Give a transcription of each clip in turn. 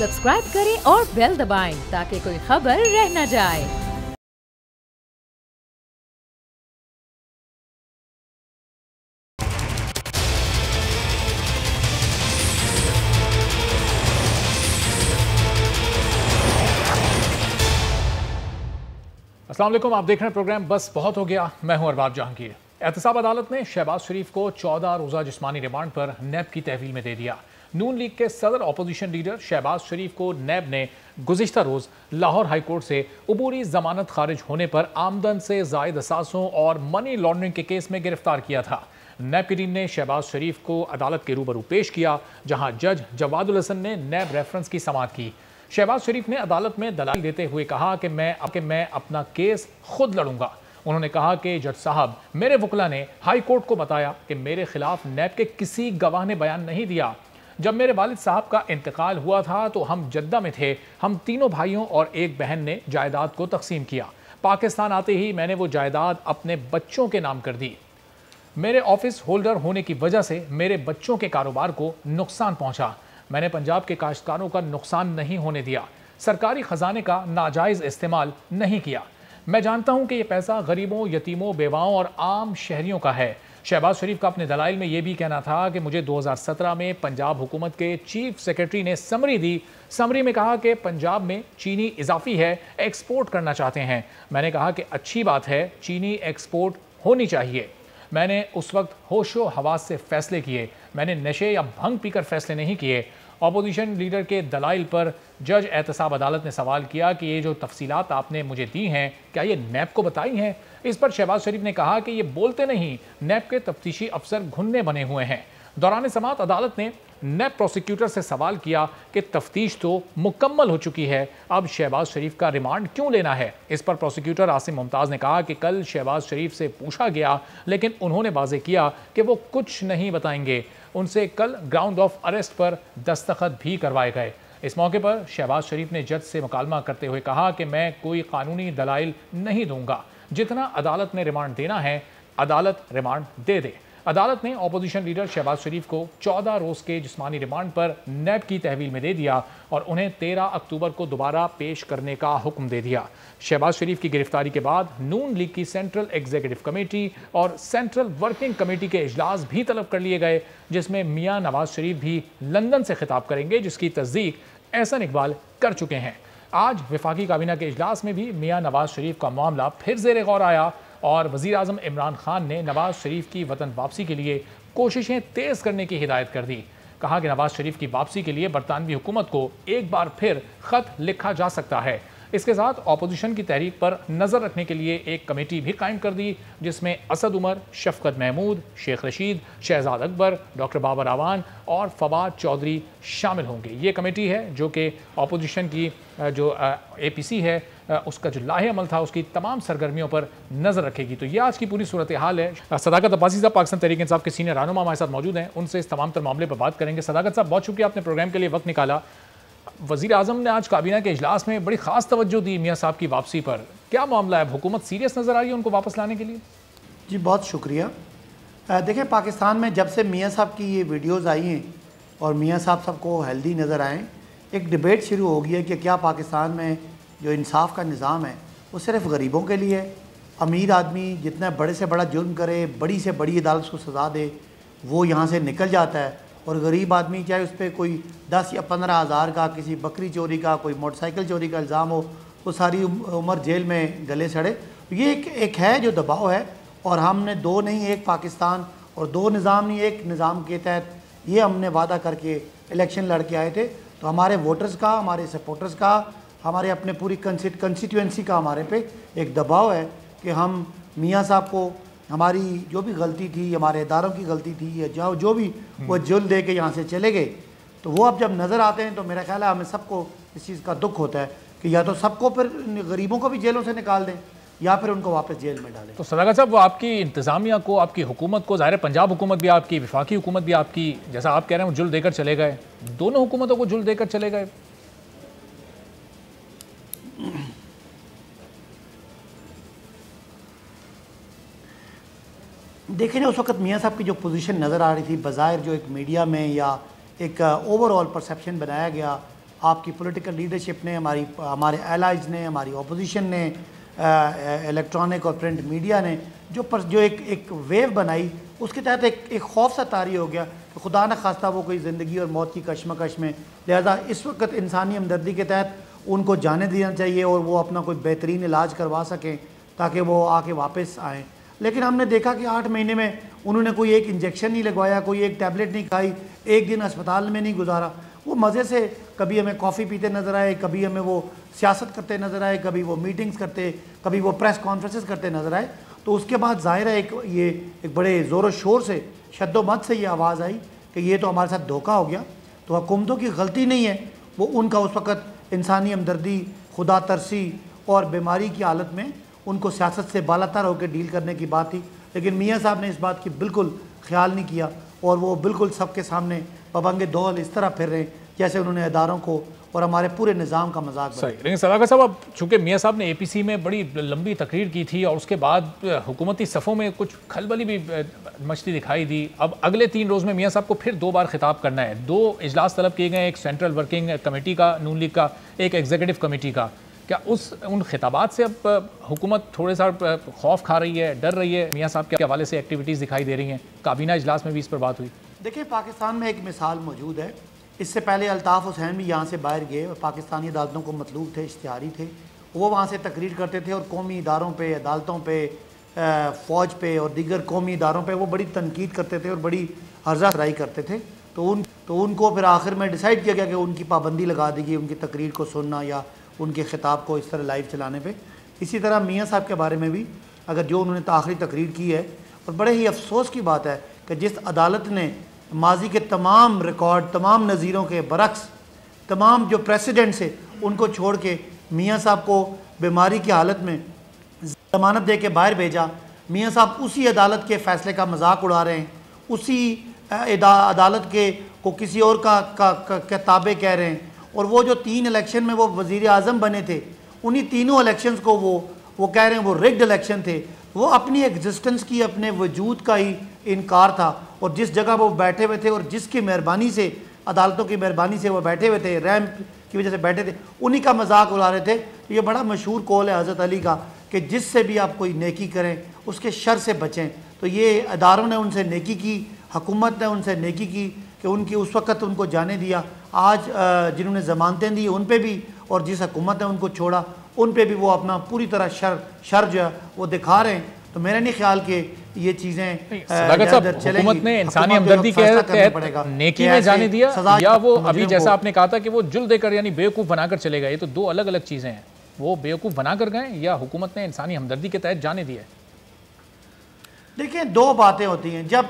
Subscribe करें और bell दबाएं ताकि कोई खबर रह न जाए। अस्सलाम वालेकुम, आप देख रहे हैं प्रोग्राम बस बहुत हो गया। मैं हूं अरबाज जहांगीर। एहतसाब अदालत ने शहबाज शरीफ को 14 रोज़ा जिस्मानी रिमांड पर नैब की तहवील में दे दिया। नून लीग के सदर अपोजिशन लीडर शहबाज शरीफ को नैब ने गुज़िश्ता रोज़ लाहौर हाई कोर्ट से अबूरी जमानत खारिज होने पर आमदन से जायद असासों और मनी लॉन्ड्रिंग के केस में गिरफ्तार किया था। नैब की टीम ने शहबाज शरीफ को अदालत के रूबरू पेश किया, जहां जज जवादुल हसन ने नैब रेफरेंस की समाअत की। शहबाज शरीफ ने अदालत में दलाल देते हुए कहा कि मैं अपना केस खुद लड़ूंगा। उन्होंने कहा कि जज साहब, मेरे वकला ने हाई कोर्ट को बताया कि मेरे खिलाफ नैब के किसी गवाह ने बयान नहीं दिया। जब मेरे वालिद साहब का इंतकाल हुआ था तो हम जद्दा में थे। हम तीनों भाइयों और एक बहन ने जायदाद को तकसीम किया। पाकिस्तान आते ही मैंने वो जायदाद अपने बच्चों के नाम कर दी। मेरे ऑफिस होल्डर होने की वजह से मेरे बच्चों के कारोबार को नुकसान पहुंचा। मैंने पंजाब के काश्तकारों का नुकसान नहीं होने दिया। सरकारी खजाने का नाजायज इस्तेमाल नहीं किया। मैं जानता हूं कि यह पैसा गरीबों, यतीमों, बेवाओं और आम शहरियों का है। शहबाज शरीफ का अपने दलाइल में यह भी कहना था कि मुझे 2017 में पंजाब हुकूमत के चीफ सेक्रेटरी ने समरी दी। समरी में कहा कि पंजाब में चीनी इजाफी है, एक्सपोर्ट करना चाहते हैं। मैंने कहा कि अच्छी बात है, चीनी एक्सपोर्ट होनी चाहिए। मैंने उस वक्त होशो हवास से फैसले किए। मैंने नशे या भंग पीकर फैसले नहीं किए। अपोजिशन लीडर के दलाइल पर जज एहतसाब अदालत ने सवाल किया कि ये जो तफसीलात आपने मुझे दी हैं, क्या ये नैब को बताई हैं? इस पर शहबाज शरीफ ने कहा कि ये बोलते नहीं, नैब के तफ्तीशी अफसर घुन्ने बने हुए हैं। दौरान समाअत अदालत ने नैब प्रोसिक्यूटर से सवाल किया कि तफ्तीश तो मुकम्मल हो चुकी है, अब शहबाज शरीफ का रिमांड क्यों लेना है? इस पर प्रोसिक्यूटर आसिम मुमताज़ ने कहा कि कल शहबाज शरीफ से पूछा गया, लेकिन उन्होंने वाज़ेह किया कि वो कुछ नहीं बताएंगे। उनसे कल ग्राउंड ऑफ अरेस्ट पर दस्तखत भी करवाए गए। इस मौके पर शहबाज शरीफ ने जज से मुकालमा करते हुए कहा कि मैं कोई कानूनी दलाइल नहीं दूंगा। जितना अदालत ने रिमांड देना है, अदालत रिमांड दे दे। अदालत ने अपोजिशन लीडर शहबाज शरीफ को 14 रोज़ के जिस्मानी रिमांड पर नैब की तहवील में दे दिया और उन्हें 13 अक्टूबर को दोबारा पेश करने का हुक्म दे दिया। शहबाज शरीफ की गिरफ्तारी के बाद नून लीग की सेंट्रल एग्जीक्यूटिव कमेटी और सेंट्रल वर्किंग कमेटी के इजलास भी तलब कर लिए गए, जिसमें मियाँ नवाज शरीफ भी लंदन से खिताब करेंगे, जिसकी तस्दीक एहसन इकबाल कर चुके हैं। आज वफाकी काबीना के इजलास में भी मियाँ नवाज शरीफ का मामला फिर ज़ेर गौर आया और वज़ीर आज़म इमरान खान ने नवाज शरीफ की वतन वापसी के लिए कोशिशें तेज़ करने की हिदायत कर दी। कहा कि नवाज शरीफ की वापसी के लिए बरतानवी हुकूमत को एक बार फिर ख़त लिखा जा सकता है। इसके साथ अपोजिशन की तहरीक पर नज़र रखने के लिए एक कमेटी भी कायम कर दी, जिसमें असद उमर, शफकत महमूद, शेख रशीद, शहजाद अकबर, डॉक्टर बाबर आवान और फवाद चौधरी शामिल होंगे। ये कमेटी है जो कि अपोजिशन की जो APC है उसका जो लाहे अमल था उसकी तमाम सरगर्मियों पर नज़र रखेगी। तो ये आज की पूरी सूरत हाल है। सदाकत अब्बासी साहब पाकिस्तान तहरीक इंसाफ के सीनियर रहनुमा हमारे साथ मौजूद हैं, उनसे इस तमाम तर मामले पर बात करेंगे। सदाकत साहब, बहुत शुक्रिया, आपने प्रोग्राम के लिए वक्त निकाला। वज़ीर आज़म ने आज काबीना के इजलास में बड़ी ख़ास तवज्जो दी मियाँ साहब की वापसी पर। क्या मामला है, हुकूमत सीरियस नज़र आ रही है उनको वापस लाने के लिए? जी बहुत शुक्रिया। देखिए, पाकिस्तान में जब से मियाँ साहब की ये वीडियोज़ आई हैं और मियाँ साहब सबको हेल्दी नज़र आएँ, एक डिबेट शुरू हो गई है कि क्या पाकिस्तान में जो इंसाफ का निज़ाम है वो सिर्फ गरीबों के लिए? अमीर आदमी जितना बड़े से बड़ा जुर्म करे, बड़ी से बड़ी अदालत को सज़ा दे, वो यहाँ से निकल जाता है, और गरीब आदमी चाहे उस पर कोई 10 या 15 हज़ार का, किसी बकरी चोरी का, कोई मोटरसाइकिल चोरी का इल्ज़ाम हो, वो सारी उम्र जेल में गले सड़े। ये एक है जो दबाव है, और हमने दो नहीं, एक पाकिस्तान और दो निज़ाम नहीं, एक निज़ाम के तहत ये हमने वादा करके इलेक्शन लड़ के आए थे। तो हमारे वोटर्स का, हमारे सपोर्टर्स का, हमारे अपने पूरी कंस्टिट्यूंसी का हमारे पे एक दबाव है कि हम मियाँ साहब को हमारी जो भी गलती थी, हमारे इदारों की गलती थी, या जो भी वो जुल दे के यहाँ से चले गए, तो वो अब जब नज़र आते हैं तो मेरा ख्याल है हमें सबको इस चीज़ का दुख होता है कि या तो सबको फिर गरीबों को भी जेलों से निकाल दें या फिर उनको वापस जेल में डालें। तो सदाकत साहब, वो आपकी इंतज़ामिया को, आपकी हुकूमत को, ज़ाहिर पंजाब हुकूमत भी आपकी, वफाकी हुकूमत भी आपकी, जैसा आप कह रहे हैं वो जुल देकर चले गए, दोनों हुकूमतों को जुल देकर चले गए। देखिए ना, उस वक्त मियाँ साहब की जो पोजीशन नज़र आ रही थी, बज़ाहिर जो एक मीडिया में या एक ओवरऑल परसेप्शन बनाया गया, आपकी पॉलिटिकल लीडरशिप ने, हमारे एलाइज ने, हमारी अपोजिशन ने, इलेक्ट्रॉनिक और प्रिंट मीडिया ने जो एक वेव बनाई, उसके तहत एक खौफ सा तारी हो गया कि खुदा न खास्ता वो कोई ज़िंदगी और मौत की कशमकश में। लिहाजा इस वक्त इंसानी हमदर्दी के तहत उनको जाने देना चाहिए और वो अपना कोई बेहतरीन इलाज करवा सकें ताकि वो आके वापस आएँ। लेकिन हमने देखा कि 8 महीने में उन्होंने कोई एक इंजेक्शन नहीं लगवाया, कोई एक टैबलेट नहीं खाई, एक दिन अस्पताल में नहीं गुजारा। वो मज़े से कभी हमें कॉफ़ी पीते नज़र आए, कभी हमें वो सियासत करते नज़र आए, कभी वो मीटिंग्स करते, कभी वो प्रेस कॉन्फ्रेंसेस करते नज़र आए। तो उसके बाद ज़ाहिर है एक बड़े ज़ोर व शोर से, शद्दोमत से ये आवाज़ आई कि ये तो हमारे साथ धोखा हो गया। तो हुकूमतों की गलती नहीं है, वो उनका उस वक़्त इंसानी हमदर्दी, खुदा तरसी और बीमारी की हालत में उनको सियासत से बालातर होकर डील करने की बात थी। लेकिन मियाँ साहब ने इस बात की बिल्कुल ख्याल नहीं किया और वो बिल्कुल सबके सामने पबंगे दौल इस तरह फिर रहे हैं जैसे उन्होंने इदारों को और हमारे पूरे निज़ाम का मजाक सही। लेकिन सदाकत साहब, अब चूंकि मियाँ साहब ने APC में बड़ी लंबी तकरीर की थी और उसके बाद हुकूमती सफ़ों में कुछ खलबली भी मचती दिखाई दी। अब अगले 3 रोज़ में मियाँ साहब को फिर 2 बार खिताब करना है। 2 इजलास तलब किए गए, एक सेंट्रल वर्किंग कमेटी का नून लीग का, एक एग्जीक्यूटिव कमेटी का। क्या उन खिताबात से अब हुकूमत थोड़े सा खौफ खा रही है, डर रही है? मियाँ साहब के हवाले से एक्टिविटीज़ दिखाई दे रही हैं, काबीना इजलास में भी इस पर बात हुई। देखिए, पाकिस्तान में एक मिसाल मौजूद है। इससे पहले अल्ताफ़ हुसैन भी यहाँ से बाहर गए और पाकिस्तानी अदालतों को मतलूब थे, इश्तिहारी थे। वो वहाँ से तकरीर करते थे और कौमी इदारों पे, अदालतों पे, फ़ौज पे और दीगर कौमी इदारों पे वो बड़ी तनकीद करते थे और बड़ी हर्जाराई करते थे। तो उनको फिर आखिर में डिसाइड किया गया कि उनकी पाबंदी लगा दी गई, उनकी तकरीर को सुनना या उनके ख़िताब को इस तरह लाइव चलाने पे। इसी तरह मियाँ साहब के बारे में भी अगर जो उन्होंने आखिरी तकरीर की है, और बड़े ही अफसोस की बात है कि जिस अदालत ने माजी के तमाम रिकॉर्ड, तमाम नज़ीरों के बरक्स, तमाम जो प्रेसिडेंट्स है उनको छोड़ के मियाँ साहब को बीमारी की हालत में ज़मानत दे के बाहर भेजा। मियाँ साहब उसी अदालत के फ़ैसले का मजाक उड़ा रहे हैं, उसी अदालत के को किसी और का ताबे कह रहे हैं। और वो जो 3 इलेक्शन में वो वज़ीर आज़म बने थे, उन्हीं तीनों इलेक्शंस को वो कह रहे हैं वो रिग्ड इलेक्शन थे। वो अपनी एग्जिस्टेंस की, अपने वजूद का ही इनकार था। और जिस जगह वो बैठे हुए थे और जिसकी मेहरबानी से, अदालतों की मेहरबानी से वो बैठे हुए थे, रैंप की वजह से बैठे थे, उन्हीं का मजाक उड़ा रहे थे। तो ये बड़ा मशहूर कौल है हज़रत अली का कि जिससे भी आप कोई नेकी करें उसके शर से बचें। तो ये अदारों ने उनसे नेकी की, हुकूमत ने उनसे नेकी की कि उनकी उस वक़्त उनको जाने दिया। आज जिन्होंने ज़मानतें दी उन पे भी, और जिस हुकूमत ने उनको छोड़ा उन पे भी वो अपना पूरी तरह शर जो है वो दिखा रहे हैं। तो मेरा नहीं ख्याल कि ये चीज़ें हुकूमत ने इंसानी हमदर्दी के तहत नेकी में जाने दिया, या वो अभी जैसा आपने कहा था कि वो जुल्म देकर यानी बेवकूफ़ बनाकर चले गए। ये तो 2 अलग अलग चीज़ें हैं। वो बेवकूफ़ बनाकर गए या हुकूमत ने इंसानी हमदर्दी के तहत जाने दिया? देखिए, 2 बातें होती हैं। जब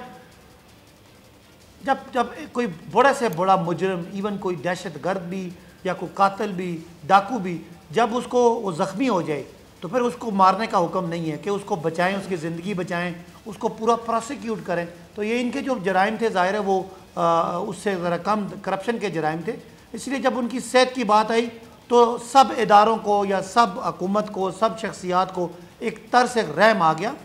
कोई बड़े से बड़ा मुजरिम, इवन कोई दहशतगर्द भी या कोई कातिल भी, डाकू भी, जब उसको वो ज़ख्मी हो जाए तो फिर उसको मारने का हुक्म नहीं है कि उसको बचाएं, उसकी ज़िंदगी बचाएं, उसको पूरा प्रोसिक्यूट करें। तो ये इनके जो जराइम थे ज़ाहिर है वो उससे ज़रा कम करप्शन के जराइम थे। इसलिए जब उनकी सेहत की बात आई तो सब इदारों को या सब हुकूमत को, सब शख्सियात को एक तरस से रहम आ गया।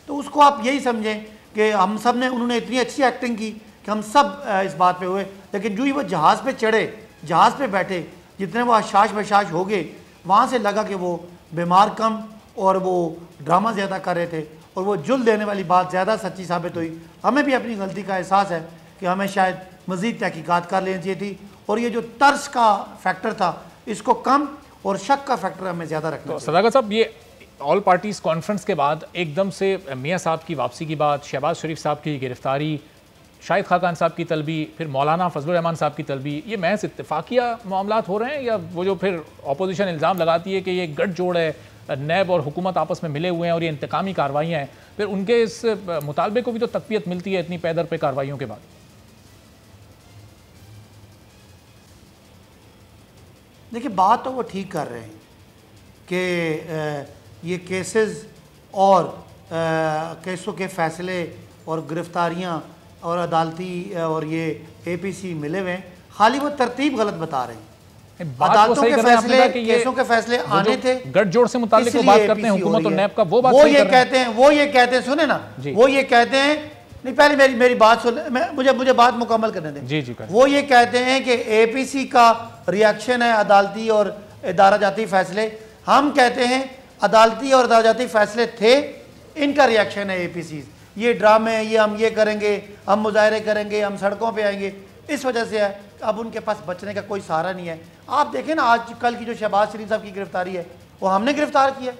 तो उसको आप यही समझें कि हम सब ने, उन्होंने इतनी अच्छी एक्टिंग की कि हम सब इस बात पे हुए। लेकिन जो ही वो जहाज़ पे चढ़े, जहाज़ पे बैठे, जितने वो हशाश बशाश हो गए, वहाँ से लगा कि वो बीमार कम और वो ड्रामा ज़्यादा कर रहे थे और वो जुल्म देने वाली बात ज़्यादा सच्ची साबित हुई। हमें भी अपनी गलती का एहसास है कि हमें शायद मज़ीद तहकीकात कर लेनी चाहिए थी और ये जो तर्स का फैक्टर था इसको कम और शक का फैक्टर हमें ज़्यादा रखना। तो सदाकत साहब, ये ऑल पार्टीज़ कॉन्फ्रेंस के बाद एकदम से मियाँ साहब की वापसी की बात, शहबाज शरीफ साहब की गिरफ्तारी, शाहिद खाकान साहब की तलबी, फिर मौलाना फजलुर रहमान साहब की तलबी, ये महज इत्तेफाकिया मामलात हो रहे हैं या वो जो फिर अपोजिशन इल्ज़ाम लगाती है कि ये गठजोड़ है, नैब और हुकूमत आपस में मिले हुए हैं और ये इंतकामी कार्रवाइयाँ हैं, फिर उनके इस मुतालबे को भी तो तक़वियत मिलती है इतनी पैदर पे कार्रवाइयों के बाद? देखिए, बात तो वो ठीक कर रहे हैं कि ये केसेस और केसों के फ़ैसले और गिरफ्तारियाँ और अदालती और ये APC मिले हुए हैं, खाली वो तरतीब गलत बता रहे हैं। अदालतों के फैसले, केसों के फैसले आने थे, गठजोड़ से मुताल्लिक बात करते हैं हुकूमत और नैब का, वो ये कहते हैं, सुने ना, वो ये कहते हैं, नहीं पहले मेरी बात सुन, मुझे बात मुकम्मल करने दें। जी जी। वो ये कहते हैं कि APC का रिएक्शन है अदालती और इदारा जाती फैसले। हम कहते हैं अदालती और इदारा जाती फैसले थे, इनका रिएक्शन है APCs। ये ड्रामे, ये हम ये करेंगे, हम मुजाहरे करेंगे, हम सड़कों पे आएंगे, इस वजह से है अब उनके पास बचने का कोई सहारा नहीं है। आप देखें ना, आज कल की जो शहबाज शरीफ साहब की गिरफ्तारी है वो हमने गिरफ्तार किया,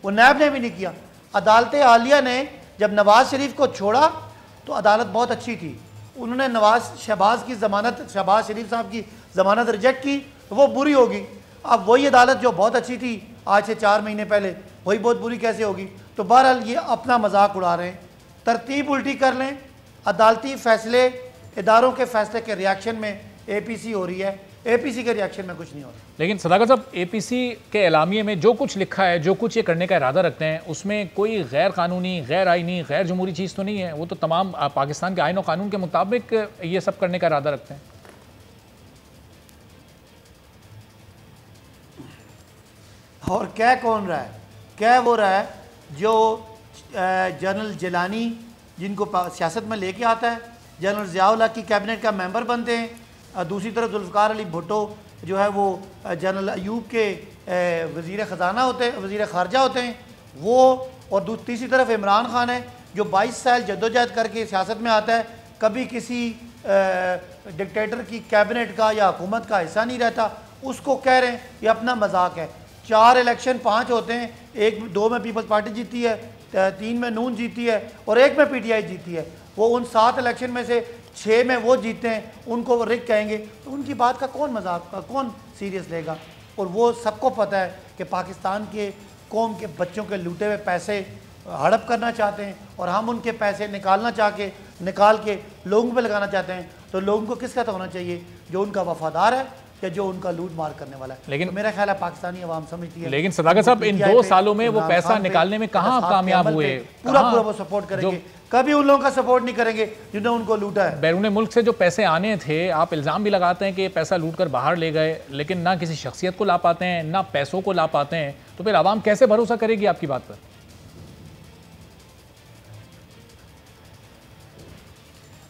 वो नैब ने भी नहीं किया। अदालत आलिया ने जब नवाज शरीफ को छोड़ा तो अदालत बहुत अच्छी थी, उन्होंने शहबाज शरीफ साहब की ज़मानत रिजेक्ट की, तो वो बुरी होगी। अब वही अदालत जो बहुत अच्छी थी आज से 4 महीने पहले, वही बहुत बुरी कैसे होगी? तो बहरहाल ये अपना मजाक उड़ा रहे हैं। तरतीब उल्टी कर लें, अदालती फैसले, इदारों के फैसले के रिएक्शन में APC हो रही है, APC के रिएक्शन में कुछ नहीं हो रहा। लेकिन सदाकत साहब, APC के एलामिये में जो कुछ लिखा है, जो कुछ ये करने का इरादा रखते हैं, उसमें कोई गैर कानूनी, गैर आइनी, गैर जमहूरी चीज़ तो नहीं है। वो तो तमाम पाकिस्तान के आइन और कानून के मुताबिक ये सब करने का इरादा रखते हैं। और कह कौन रहा है? कह वो रहा है जो जनरल जिलानी, जिनको सियासत में लेके आता है, जनरल ज़ियाउल हक की कैबिनेट का मेंबर बनते हैं। दूसरी तरफ जुल्फ़िकार अली भुट्टो जो है वो जनरल अयूब के वज़ीर ख़जाना होते हैं, वज़ीर ख़ारजा होते हैं वो। और तीसरी तरफ इमरान खान है जो 22 साल जद्दोजहद करके सियासत में आता है, कभी किसी डिक्टेटर की कैबिनेट का या हुकूमत का हिस्सा नहीं रहता। उसको कह रहे हैं ये अपना मजाक है। 4 इलेक्शन 5 होते हैं, 2 में पीपल्स पार्टी जीती है, 3 में नून जीती है और 1 में PTI जीती है। वो उन 7 इलेक्शन में से 6 में वो जीते हैं, उनको वो रिक कहेंगे तो उनकी बात का कौन मजाक का कौन सीरियस लेगा? और वो सबको पता है कि पाकिस्तान के कौम के बच्चों के लूटे हुए पैसे हड़प करना चाहते हैं और हम उनके पैसे निकाल के लोगों पे लगाना चाहते हैं। तो लोगों को किसका तो होना चाहिए? जो उनका वफादार है या जो उनका लूट मार करने वाला है। लेकिन तो मेरा ख्याल है पाकिस्तानी अवाम समझती है। लेकिन सदाकत साहब, इन 2 सालों में वो पैसा निकालने में कहाँ कामयाब हुए? पूरा वो सपोर्ट करेंगे, कभी उन लोगों का सपोर्ट नहीं करेंगे जिन्होंने उनको लूटा है। बैरून मुल्क से जो पैसे आने थे, आप इल्ज़ाम भी लगाते हैं कि ये पैसा लूट कर बाहर ले गए, लेकिन ना किसी शख्सियत को ला पाते हैं, ना पैसों को ला पाते हैं, तो फिर आवाम कैसे भरोसा करेगी आपकी बात पर?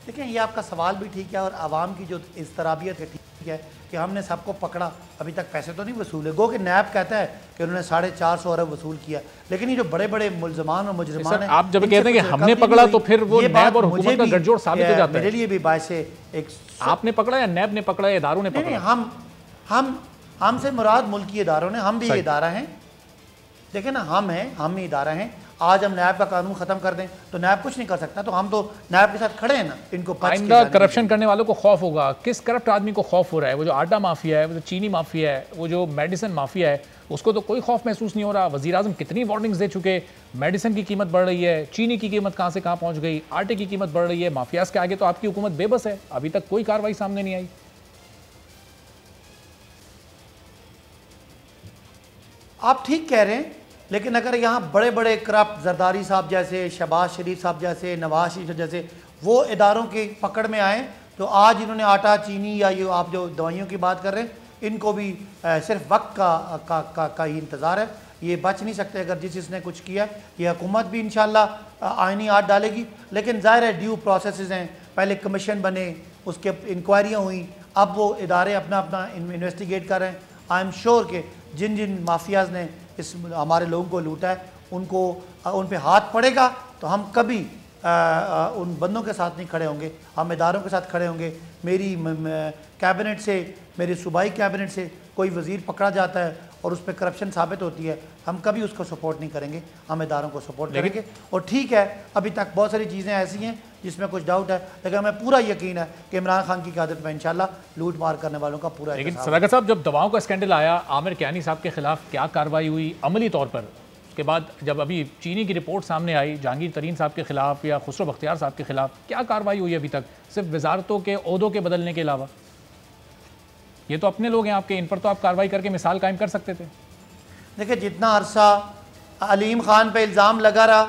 देखिए, ये आपका सवाल भी ठीक है और आवाम की जो इस्तराबियत है ठीक है कि हमने सबको पकड़ा, अभी तक पैसे तो नहीं वसूले। गो कि नैब कहता है कि उन्होंने 450 अरब वसूल किया, लेकिन ये जो बड़े बड़े मुल्ज़मान और मुजरिमान हैं, आप जब कहते हैं कि हमने पकड़ा तो फिर वो नैब और हुकूमत का गठजोड़ साबित हो जाता है। मेरे लिए भी बात से एक आपने पकड़ा या नैब ने पकड़ा या इदारों ने पकड़ा? हमसे मुराद मुल्की इदारों ने, हम भी इदारा हैं। देखें ना, हम ही इदारा हैं। आज हम नैब का कानून ख़त्म कर दें तो नैब कुछ नहीं कर सकता, तो हम तो नैब के साथ खड़े हैं ना। इनको आइंदा करप्शन करने वालों को खौफ होगा। किस करप्ट आदमी को खौफ हो रहा है? वो जो आटा माफिया है, वो जो चीनी माफिया है, वो जो मेडिसिन माफिया है, उसको तो कोई खौफ महसूस नहीं हो रहा। वज़ीर आज़म कितनी वार्निंग्स दे चुके, मेडिसिन की कीमत बढ़ रही है, चीनी की कीमत कहाँ से कहाँ पहुँच गई, आटे की कीमत बढ़ रही है। माफियाज के आगे तो आपकी हुकूमत बेबस है, अभी तक कोई कार्रवाई सामने नहीं आई। आप ठीक कह रहे हैं, लेकिन अगर यहाँ बड़े बड़े करप्ट जरदारी साहब जैसे, शहबाज शरीफ साहब जैसे, नवाज शरीफ जैसे वो इदारों की पकड़ में आए तो आज इन्होंने आटा, चीनी या ये आप जो दवाइयों की बात कर रहे हैं, इनको भी सिर्फ वक्त का ही इंतज़ार है। ये बच नहीं सकते अगर जिसने कुछ किया। ये हुकूमत भी इंशाल्लाह आइनी आठ डालेगी, लेकिन ज़ाहिर है ड्यू प्रोसेस हैं। पहले कमीशन बने, उसके इंक्वायरियाँ हुई, अब वो इदारे अपना अपना इन्वेस्टिगेट कर रहे हैं। आई एम श्योर कि जिन जिन माफियाज ने इस हमारे लोगों को लूटा है उन पे हाथ पड़ेगा तो हम कभी उन बंदों के साथ नहीं खड़े होंगे, हम इदारों के साथ खड़े होंगे। मेरी कैबिनेट से, मेरी सूबाई कैबिनेट से कोई वज़ीर पकड़ा जाता है और उस पर करप्शन साबित होती है, हम कभी उसको सपोर्ट नहीं करेंगे, हम इदारों को सपोर्ट करेंगे। और ठीक है, अभी तक बहुत सारी चीज़ें ऐसी हैं जिसमें कुछ डाउट है, लेकिन हमें पूरा यकीन है कि इमरान खान की क़यादत में इंशाल्लाह लूट मार करने वालों का पूरा। लेकिन सदाकत साहब, जब दवाओं का स्कैंडल आया, आमिर कियानी साहब के खिलाफ क्या कार्रवाई हुई अमली तौर पर? उसके बाद जब अभी चीनी की रिपोर्ट सामने आई जहांगीर तरीन साहब के खिलाफ या खुसरो बख्तियार साहब के खिलाफ, क्या कार्रवाई हुई अभी तक? सिर्फ वजारतों के ओहदों के बदलने के अलावा। ये तो अपने लोग हैं आपके, इन पर तो आप कार्रवाई करके मिसाल कायम कर सकते थे। देखिए, जितना अरसा अलीम खान पे इल्ज़ाम लगा रहा,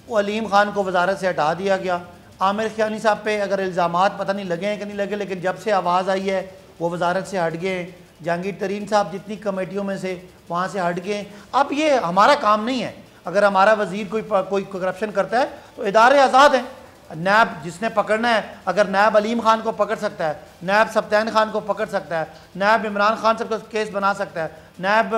वो अलीम खान को वजारत से हटा दिया गया। आमिर कियानी साहब पे अगर इल्ज़ामात पता नहीं लगे हैं कि नहीं लगे, लेकिन जब से आवाज़ आई है वो वजारत से हट गए। जहांगीर तरीन साहब जितनी कमेटियों में से वहाँ से हट गए। अब ये हमारा काम नहीं है, अगर हमारा वज़ीर कोई करप्शन करता है तो इदारे आज़ाद हैं, नैब जिसने पकड़ना है, अगर नैब अलीम खान को पकड़ सकता है, नैब सब्तैन खान को पकड़ सकता है, नैब इमरान खान सब केस बना सकता है, नैब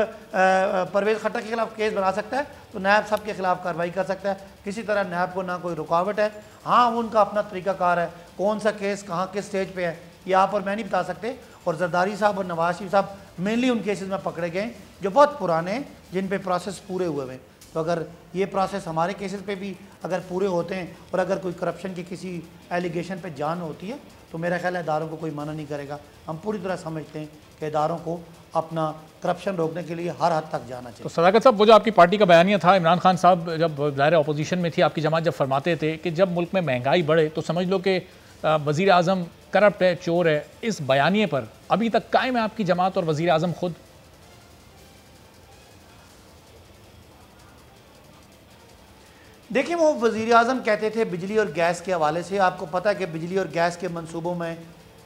परवेज़ खट्टर के खिलाफ केस बना सकता है, तो नैब सब के खिलाफ कार्रवाई कर सकता है। किसी तरह नैब को ना कोई रुकावट है। हाँ, उनका अपना तरीकाकार है, कौन सा केस कहाँ किस स्टेज पे है ये आप और मैं नहीं बता सकते। और जरदारी साहब और नवाज शरीफ साहब मेनली उन केसेस में पकड़े गए जो बहुत पुराने हैं, जिन पे प्रोसेस पूरे हुए हैं। तो अगर ये प्रोसेस हमारे केसेस पे भी अगर पूरे होते हैं और अगर कोई करप्शन की किसी एलिगेशन पे जान होती है तो मेरा ख्याल है इदारों को कोई मना नहीं करेगा। हम पूरी तरह समझते हैं कि इदारों को अपना करप्शन रोकने के लिए हर हद तक जाना चाहिए। तो सदाकत साहब, वो जो आपकी पार्टी का बयानिया था, इमरान खान साहब जब दायरे अपोजिशन में थी, आपकी जमात जब फरमाते थे कि जब मुल्क में महंगाई बढ़े तो समझ लो कि वज़ीर आज़म करप्ट है, चोर है, इस बयानिए पर अभी तक कायम है आपकी जमात और वज़ीर आज़म खुद? देखिए, वो वज़ीर आज़म कहते थे बिजली और गैस के हवाले से, आपको पता है कि बिजली और गैस के मंसूबों में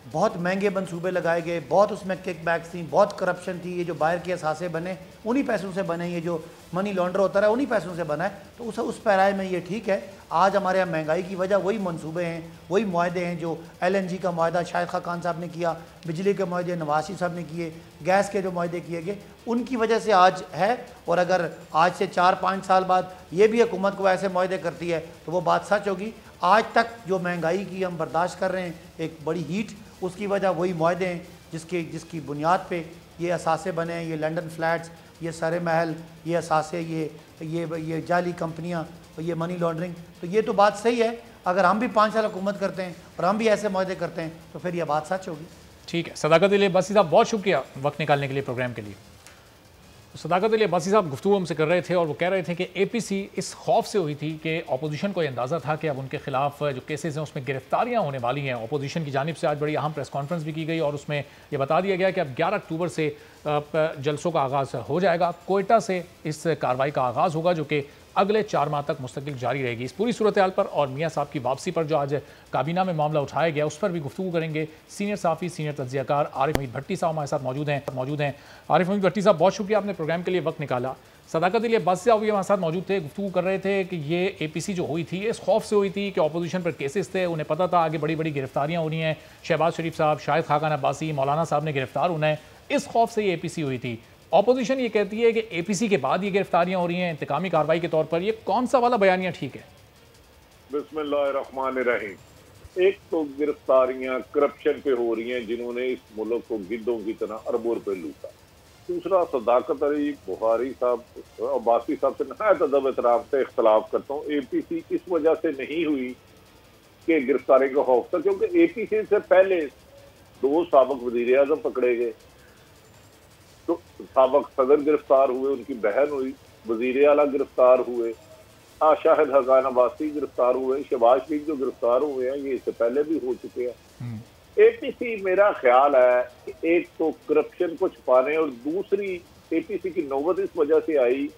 बहुत महंगे मंसूबे लगाए गए, बहुत उसमें किक बैक्स थी, बहुत करप्शन थी। ये जो बाहर के असासे बने उन्हीं पैसों से बने, ये जो मनी लॉन्डर होता रहा उन्हीं पैसों से बना है। तो उस पैराए में ये ठीक है। आज हमारे यहाँ महंगाई की वजह वही मंसूबे हैं, वही मुआहदे हैं जो LNG का मुआहदा शाहिद खान साहब ने किया, बिजली के मुआहदे नवाज शरीफ साहब ने किए, गैस के जो मुआहदे किए गए उनकी वजह से आज है। और अगर आज से 4-5 साल बाद ये भी हुकूमत को ऐसे मुआहदे करती है तो वो बात सच होगी। आज तक जो महंगाई की हम बर्दाश्त कर रहे हैं, एक बड़ी हीट, उसकी वजह वही मुआहदे हैं जिसकी बुनियाद पे ये असासे बने हैं। ये लंदन फ्लैट्स, ये सरे महल, ये असासे, ये जाली कंपनियां और ये मनी लॉन्ड्रिंग। तो ये तो बात सही है। अगर हम भी 5 साल हुकूमत करते हैं और हम भी ऐसे मुआहदे करते हैं तो फिर यह बात सच होगी। ठीक है, सदाकत अली अब्बासी साहब, बहुत शुक्रिया वक्त निकालने के लिए प्रोग्राम के लिए। सदाकत अली अब्बासी साहब गुफ्तगू हमसे कर रहे थे और वो कह रहे थे कि APC इस खौफ से हुई थी कि अपोजिशन को अंदाज़ा था कि अब उनके खिलाफ जो केसेस हैं उसमें गिरफ्तारियां होने वाली हैं। अपोजिशन की जानिब से आज बड़ी अहम प्रेस कॉन्फ्रेंस भी की गई और उसमें यह बता दिया गया कि अब 11 अक्टूबर से जलसों का आगाज़ हो जाएगा। कोयटा से इस कार्रवाई का आगाज़ होगा जो कि अगले 4 माह तक मुस्तकिल जारी रहेगी। इस पूरी सूरत हाल पर और मियाँ साहब की वापसी पर जो आज काबीना में मामला उठाया गया उस पर भी गुफ्तगू करेंगे। सीनियर साफ़ी, सीनियर तज्ज़ियाकार आरिफ हमीद भट्टी साहब हमारे साथ मौजूद हैं। आरिफ हमीद भट्टी साहब, बहुत शुक्रिया, आपने प्रोग्राम के लिए वक्त निकाला। सदाकत अली अब्बासी साहब भी हमारे साथ मौजूद थे, गुफ्तगू कर रहे थे कि ये APC जो हुई थी इस खौफ से हुई थी कि अपोजिशन पर केसेस थे, उन्हें पता था आगे बड़ी बड़ी गिरफ्तारियाँ होनी हैं, शहबाज शरीफ साहब, शाहिद खाकान अब्बासी, मौलाना साहब ने गिरफ्तार होना है, इस खौफ से ये APC हुई थी। ऑपोजिशन ये कहती है कि APC के बाद ये गिरफ्तारियां हो रही हैं इंतकामी कार्रवाई के तौर पर। ये कौन सा वाला बयानिया ठीक है? बिस्मिल्लाहिर्रहमानिर्रहीम। एक तो गिरफ्तारियां करप्शन पे हो रही हैं जिन्होंने इस मुल्क को गिद्धों की तरह अरबों रुपए लूटा। दूसरा, सदाकत अली बुखारी साहब अब्बासी साहब से नहायत अदब एहतराम से इख्तलाफ करता हूँ। APC इस वजह से नहीं हुई कि गिरफ्तारी का खौफ था, क्योंकि APC से पहले 2 साबिक वज़ीर आज़म पकड़े गए, तो साबिक सदर गिरफ्तार हुए, उनकी बहन हुई, वजीर आला गिरफ्तार हुए, शाहिद खाकान अब्बासी गिरफ्तार हुए, शहबाज शरीफ जो गिरफ्तार हुए हैं ये इससे पहले भी हो चुके हैं। APC मेरा ख्याल है कि एक तो करप्शन को छुपाने और दूसरी APC की नौबत इस वजह से आई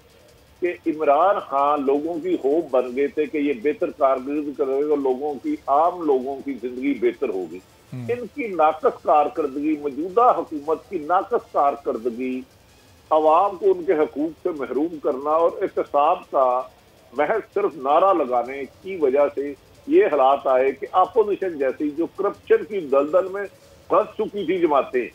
कि इमरान खान लोगों की होप बन गए थे कि ये बेहतर कारकर्दगी करेगा, लोगों की आम लोगों की जिंदगी बेहतर होगी। इनकी नाकस कारकर्दगी, मौजूदा हुकूमत की नाकस कारकर्दगी, अवाम को उनके हकूक से महरूम करना और एहतसाब का महज सिर्फ नारा लगाने की वजह से ये हालात आए कि अपोजिशन जैसी जो करप्शन की दलदल में फंस चुकी थी जमातें,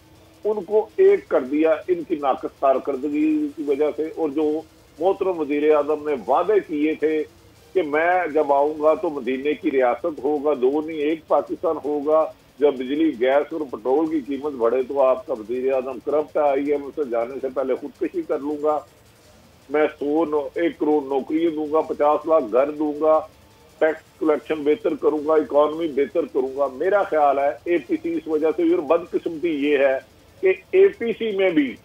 उनको एक कर दिया इनकी नाकस कारकर्दगी की वजह से। और जो मोहतरम वज़ीर आज़म ने वादे किए थे कि मैं जब आऊंगा तो मदीने की रियासत होगा, 2 नहीं 1 पाकिस्तान होगा, जब बिजली गैस और पेट्रोल की कीमत बढ़े तो आपका वज़ीर आज़म करप्ट है, IM से जाने से पहले खुदकशी कर लूंगा, मैं 1 करोड़ नौकरियां दूंगा, 50 लाख घर दूंगा, टैक्स कलेक्शन बेहतर करूंगा, इकॉनमी बेहतर करूंगा। मेरा ख्याल है APC इस वजह से, और बदकिस्मती ये है कि APC में भी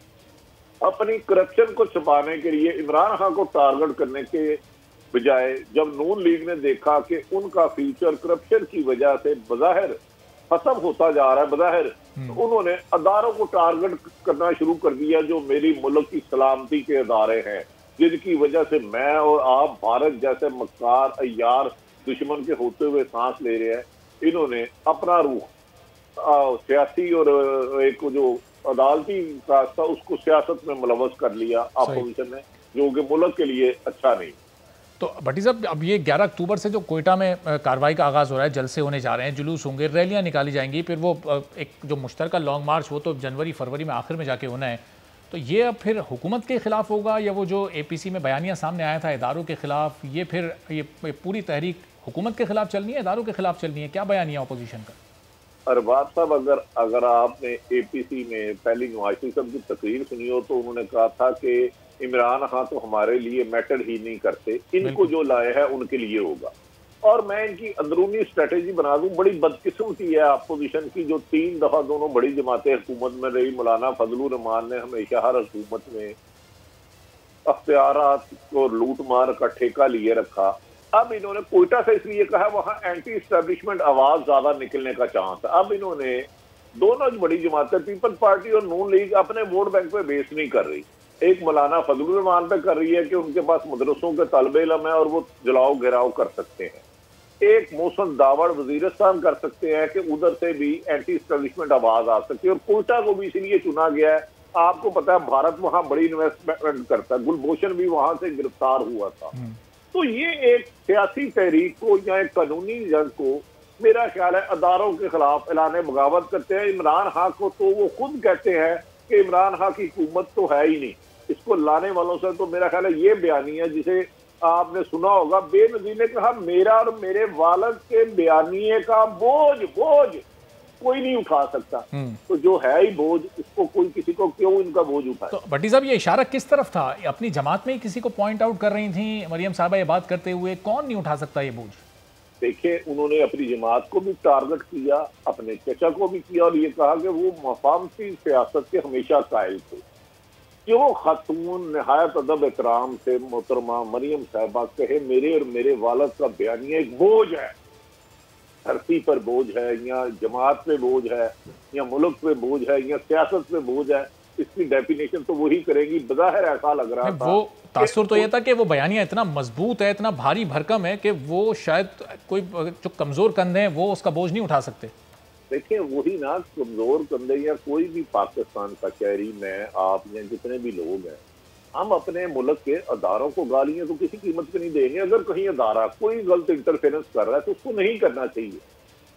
अपनी करप्शन को छुपाने के लिए इमरान खान को टारगेट करने के बजाय जब नून लीग ने देखा कि उनका फ्यूचर करप्शन की वजह से बज़ाहिर खत्म होता जा रहा है बज़ाहिर, तो उन्होंने अदारों को टारगेट करना शुरू कर दिया जो मेरी मुल्क की सलामती के अदारे हैं, जिनकी वजह से मैं और आप भारत जैसे मक्कार अय्यार दुश्मन के होते हुए सांस ले रहे हैं। इन्होंने अपना रूख सियासी और एक जो अदालती रास्ता उसको सियासत में मुलवस कर लिया अपोजिशन ने, जो कि मुल्क के लिए अच्छा नहीं। तो भट्टी साहब, अब ये 11 अक्टूबर से जो कोयटा में कार्रवाई का आगाज़ हो रहा है, जलसे होने जा रहे हैं, जुलूस होंगे, रैलियां निकाली जाएंगी, फिर वो एक जो मुश्तरका लॉन्ग मार्च वो तो जनवरी फरवरी में आखिर में जाके होना है। तो ये अब फिर हुकूमत के ख़िलाफ़ होगा या वो जो APC में बयानिया सामने आया था इदारों के ख़िलाफ़, ये फिर ये पूरी तहरीक हुकूमत के ख़िलाफ़ चलनी है, इदारों के ख़िलाफ़ चलनी है? क्या बयानिया अपोजिशन का? अरबाज साहब, अगर आपने APC में पहली नवाज शरीफ साहब की तकरीर सुनी हो तो उन्होंने कहा था कि इमरान खान तो हमारे लिए मैटर ही नहीं करते, इनको जो लाए हैं उनके लिए होगा। और मैं इनकी अंदरूनी स्ट्रेटेजी बना दूं, बड़ी बदकिस्मती है अपोजिशन की, जो 3 दफा दोनों बड़ी जमातें हुकूमत में रही। मौलाना फजलुर रहमान ने हमेशा हर हुकूमत में अख्तियारात को लूट मार का ठेका लिए रखा। अब इन्होंने कोयटा से इसलिए कहा वहां एंटी एस्टेब्लिशमेंट आवाज ज्यादा निकलने का चांस है। अब इन्होंने दोनों बड़ी जमातें पीपल्स पार्टी और नून लीग अपने वोट बैंक पे बेस नहीं कर रही। एक मौलाना फजलुर रहमान पे कर रही है कि उनके पास मदरसों के तलबे इल्म है और वो जलाओ घेराव कर सकते हैं। एक मोहसिन दावड़ वजीरिस्तान कर सकते हैं कि उधर से भी एंटी एस्टेब्लिशमेंट आवाज आ सकती है। और कोयटा को भी इसलिए चुना गया है, आपको पता है भारत वहां बड़ी इन्वेस्टमेंट करता है, गुलभूषण भी वहां से गिरफ्तार हुआ था। तो ये एक सियासी तहरीक को या एक कानूनी जंग को मेरा ख्याल है अदारों के खिलाफ ऐलान बगावत करते हैं। इमरान खान को तो वो खुद कहते हैं कि इमरान खान की हुकूमत तो है ही नहीं, इसको लाने वालों से तो मेरा ख्याल है ये बयानिया जिसे आपने सुना होगा, बेनजीर ने कहा मेरा और मेरे वालिद के बयानिए का बोझ कोई नहीं उठा सकता। तो जो है ही बोझ, इसको कोई किसी को क्यों इनका बोझ उठाए। तो भट्टी साहब, ये इशारा किस तरफ था? अपनी जमात में ही किसी को पॉइंट आउट कर रही थी मरियम साहबा ये बात करते हुए, कौन नहीं उठा सकता ये बोझ? देखिए, उन्होंने अपनी जमात को भी टारगेट किया, अपने चचा को भी किया और ये कहा कि वो मफामती सियासत के हमेशा कायल थे। कि वो खातून नहायत अदब एहतराम से मोहतरमा मरियम साहबा कहे मेरे और मेरे वालिद का बयानिया एक बोझ है, धरती पर बोझ है या जमात पे बोझ है या मुल्क पे बोझ है या सियासत पे बोझ है, इसकी डेफिनेशन तो वही करेगी। बज़ाहिर ऐसा लग रहा था, वो तासुर तो ये था कि वो बयानिया इतना मजबूत है, इतना भारी भरकम है कि वो शायद कोई जो कमजोर कंधे हैं वो उसका बोझ नहीं उठा सकते। देखिए, वही ना, कमजोर कंधे या कोई भी पाकिस्तान का शहरी, मैं आप या जितने भी लोग हैं, हम अपने मुल्क के अदारों को गालियां तो किसी कीमत पे नहीं देंगे। अगर कहीं अदारा कोई गलत इंटरफेरेंस कर रहा है तो उसको नहीं करना चाहिए,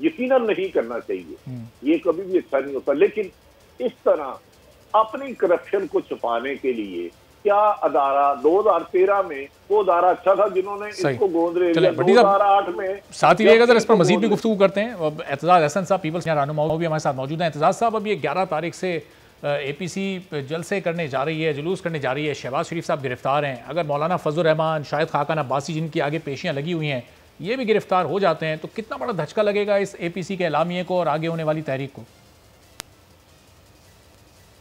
यकीनन नहीं करना चाहिए, ये कभी भी अच्छा नहीं होता। लेकिन इस तरह अपनी करप्शन को छुपाने के लिए क्या अदारा 2013 में वो अदारा अच्छा था जिन्होंने इसको गोंद ले लिया, 2008 में साथ ही रहेगा। इस पर मजीद भी गुफ्तगू करते हैं। एतजाज हसन साहब पीपल्स रहनुमा भी हमारे साथ मौजूद हैं। एतजाज साहब, अब ये 11 तारीख से APC जलसे करने जा रही है, जुलूस करने जा रही है, शहबाज शरीफ साहब गिरफ्तार हैं। अगर मौलाना फजल रहमान, शाहिद खाकान अब्बासी जिनकी आगे पेशियां लगी हुई हैं, ये भी गिरफ्तार हो जाते हैं तो कितना बड़ा धचका लगेगा इस APC के एलामिये को और आगे होने वाली तहरीक को?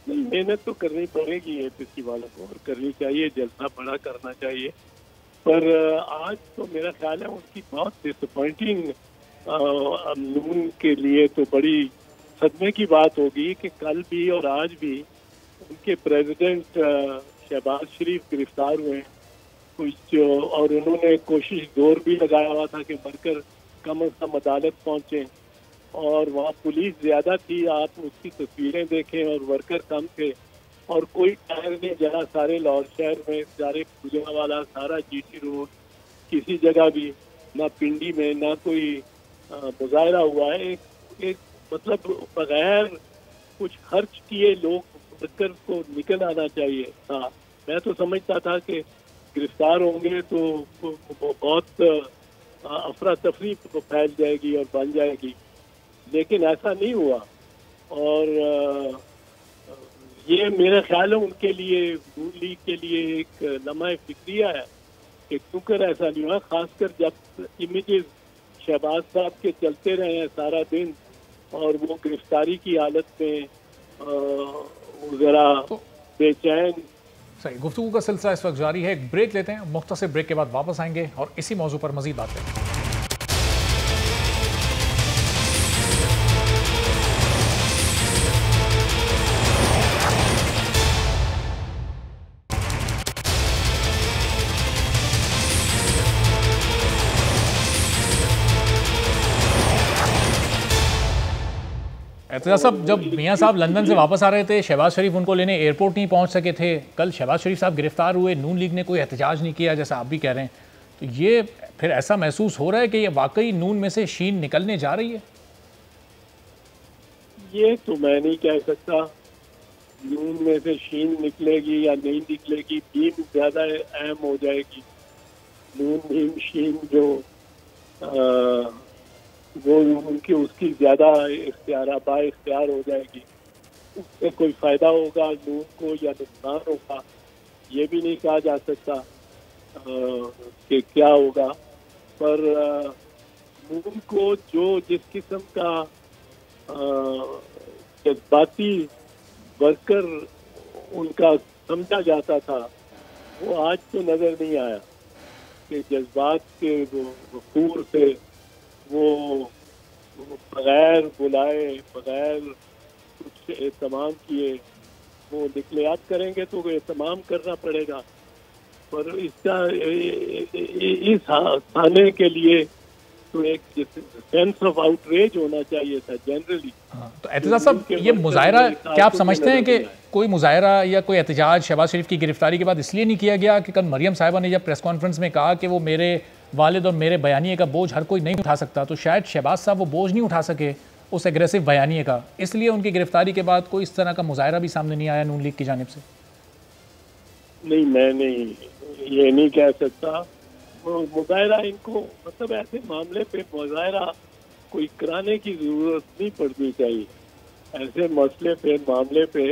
नहीं, मेहनत तो करनी पड़ेगी APC वालों को और करनी चाहिए, जलसा बड़ा करना चाहिए। पर आज तो मेरा ख्याल है उनकी बहुत डिसअपॉइंटिंग नून के लिए तो बड़ी सदमे की बात होगी कि कल भी और आज भी उनके प्रेसिडेंट शहबाज शरीफ गिरफ्तार हुए कुछ, और उन्होंने कोशिश जोर भी लगाया हुआ था कि वर्कर कम अज कम अदालत पहुंचे, और वहाँ पुलिस ज्यादा थी, आप उसकी तस्वीरें देखें, और वर्कर कम थे और कोई टायर नहीं जला सारे लाहौर शहर में, सारे गुजरांवाला, सारा GT रोड, किसी जगह भी ना पिंडी में ना कोई मुजाहरा हुआ है। एक मतलब बगैर कुछ खर्च किए लोग वर्कर को निकल आना चाहिए था। मैं तो समझता था कि गिरफ्तार होंगे तो बहुत अफरा तफरी फैल जाएगी और बन जाएगी, लेकिन ऐसा नहीं हुआ। और ये मेरा ख्याल है उनके लिए, नून लीग के लिए एक लम्हा फिक्रिया है कि क्योंकि ऐसा नहीं हुआ, खासकर जब इमेजेस शहबाज साहब के चलते रहे हैं सारा दिन और वो गिरफ्तारी की हालत में जरा बेचैन। सही, गुफ्तगू का सिलसिला इस वक्त जारी है। एक ब्रेक लेते हैं, मुख्तसर ब्रेक के बाद वापस आएंगे और इसी मौजू पर मजीद बात करेंगे। एतजाज साहब, जब मियाँ साहब लंदन से वापस आ रहे थे, शहबाज शरीफ उनको लेने एयरपोर्ट नहीं पहुंच सके थे। कल शहबाज शरीफ साहब गिरफ्तार हुए, नून लीग ने कोई एहतजाज नहीं किया जैसा आप भी कह रहे हैं, तो ये फिर ऐसा महसूस हो रहा है कि ये वाकई नून में से शीन निकलने जा रही है? ये तो मैं नहीं कह सकता। नून में से शीन निकलेगी या नहीं निकलेगी, नीम ज्यादा अहम हो जाएगी। नून नीम शीन जो वो उनकी उसकी ज्यादा बाइख्तियार हो जाएगी। उससे कोई फायदा होगा नून को या नुकसान होगा, ये भी नहीं कहा जा सकता कि क्या होगा। पर नून को जो जिस किस्म का जज्बाती वर्कर उनका समझा जाता था, वो आज तो नजर नहीं आया कि जज्बात के वफूर से वो बगैर बुलाए, बगैर कुछ एहतमाम किए वो निकलियात करेंगे तो वो एहतमाम करना पड़ेगा। पर इसका इस थाने के लिए तो एक सेंस ऑफ आउटरेज होना चाहिए था जनरली। तो एतजाज साहब, ये मुजाहरा क्या आप समझते हैं कि कोई मुजाहरा या कोई एहतजाज शहबाज शरीफ की गिरफ्तारी के बाद इसलिए नहीं किया गया कि कल मरियम साहिबा ने जब प्रेस कॉन्फ्रेंस में कहा कि वो मेरे वालिद और मेरे बयानिए का बोझ हर कोई नहीं उठा सकता, तो शायद शहबाज साहब वो बोझ नहीं उठा सके उस एग्रेसिव बयानिए का, इसलिए उनकी गिरफ्तारी के बाद कोई इस तरह का मुजाहरा भी सामने नहीं आया नून लीग की जानिब से? नहीं, मैं नहीं ये नहीं कह सकता। मुजाहरा इनको मतलब ऐसे मामले पे मुजाहरा कोई कराने की जरूरत नहीं पड़नी चाहिए। ऐसे मसले पे मामले पे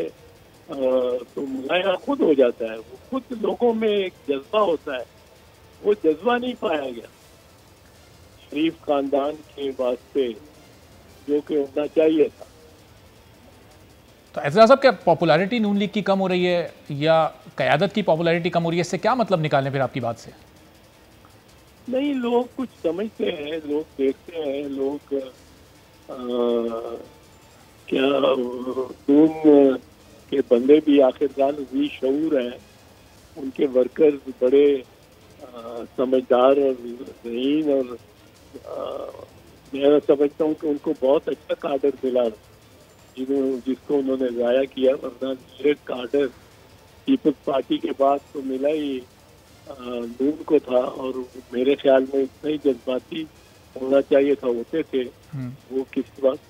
तो मुजाहरा खुद हो जाता है। वो खुद लोगों में एक जज्बा होता है, वो जज्बा नहीं पाया गया शरीफ खानदान के वास्ते जो कि होना चाहिए था। तो एतजाज साहब, क्या पॉपुलैरिटी नून लीग की कम हो रही है या क़यादत की पॉपुलैरिटी कम हो रही है? इससे क्या मतलब निकालें फिर आपकी बात से? नहीं, लोग कुछ समझते हैं, लोग देखते हैं, लोग क्या नून के बंदे भी आखिरकार भी शऊर हैं, उनके वर्कर्स बड़े समझदार और ज़हीन और मैं समझता हूँ कि उनको बहुत अच्छा काडर मिला जिसको उन्होंने ज़ाया किया। वरना लीडर काडर पीपल्स पार्टी के बाद तो मिला ही नून को था, और मेरे ख्याल में इतना ही जज्बाती होना चाहिए था, होते थे वो किस वक्त।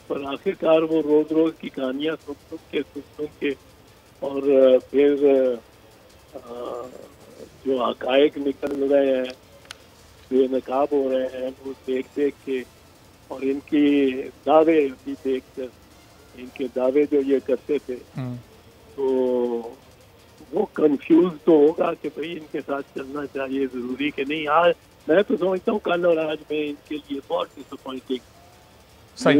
पर आखिरकार वो रोज रोज की कहानियां सुन के और फिर जो हकायक निकल रहे हैं, बेनकाब हो रहे हैं, वो देख के और इनकी दावे भी देख कर, इनके दावे जो ये करते थे, तो वो कंफ्यूज तो होगा कि भाई इनके साथ चलना चाहिए, जरूरी कि नहीं। आज मैं तो समझता हूँ कल और आज में इनके लिए बहुत डिसअपॉइंटिंग,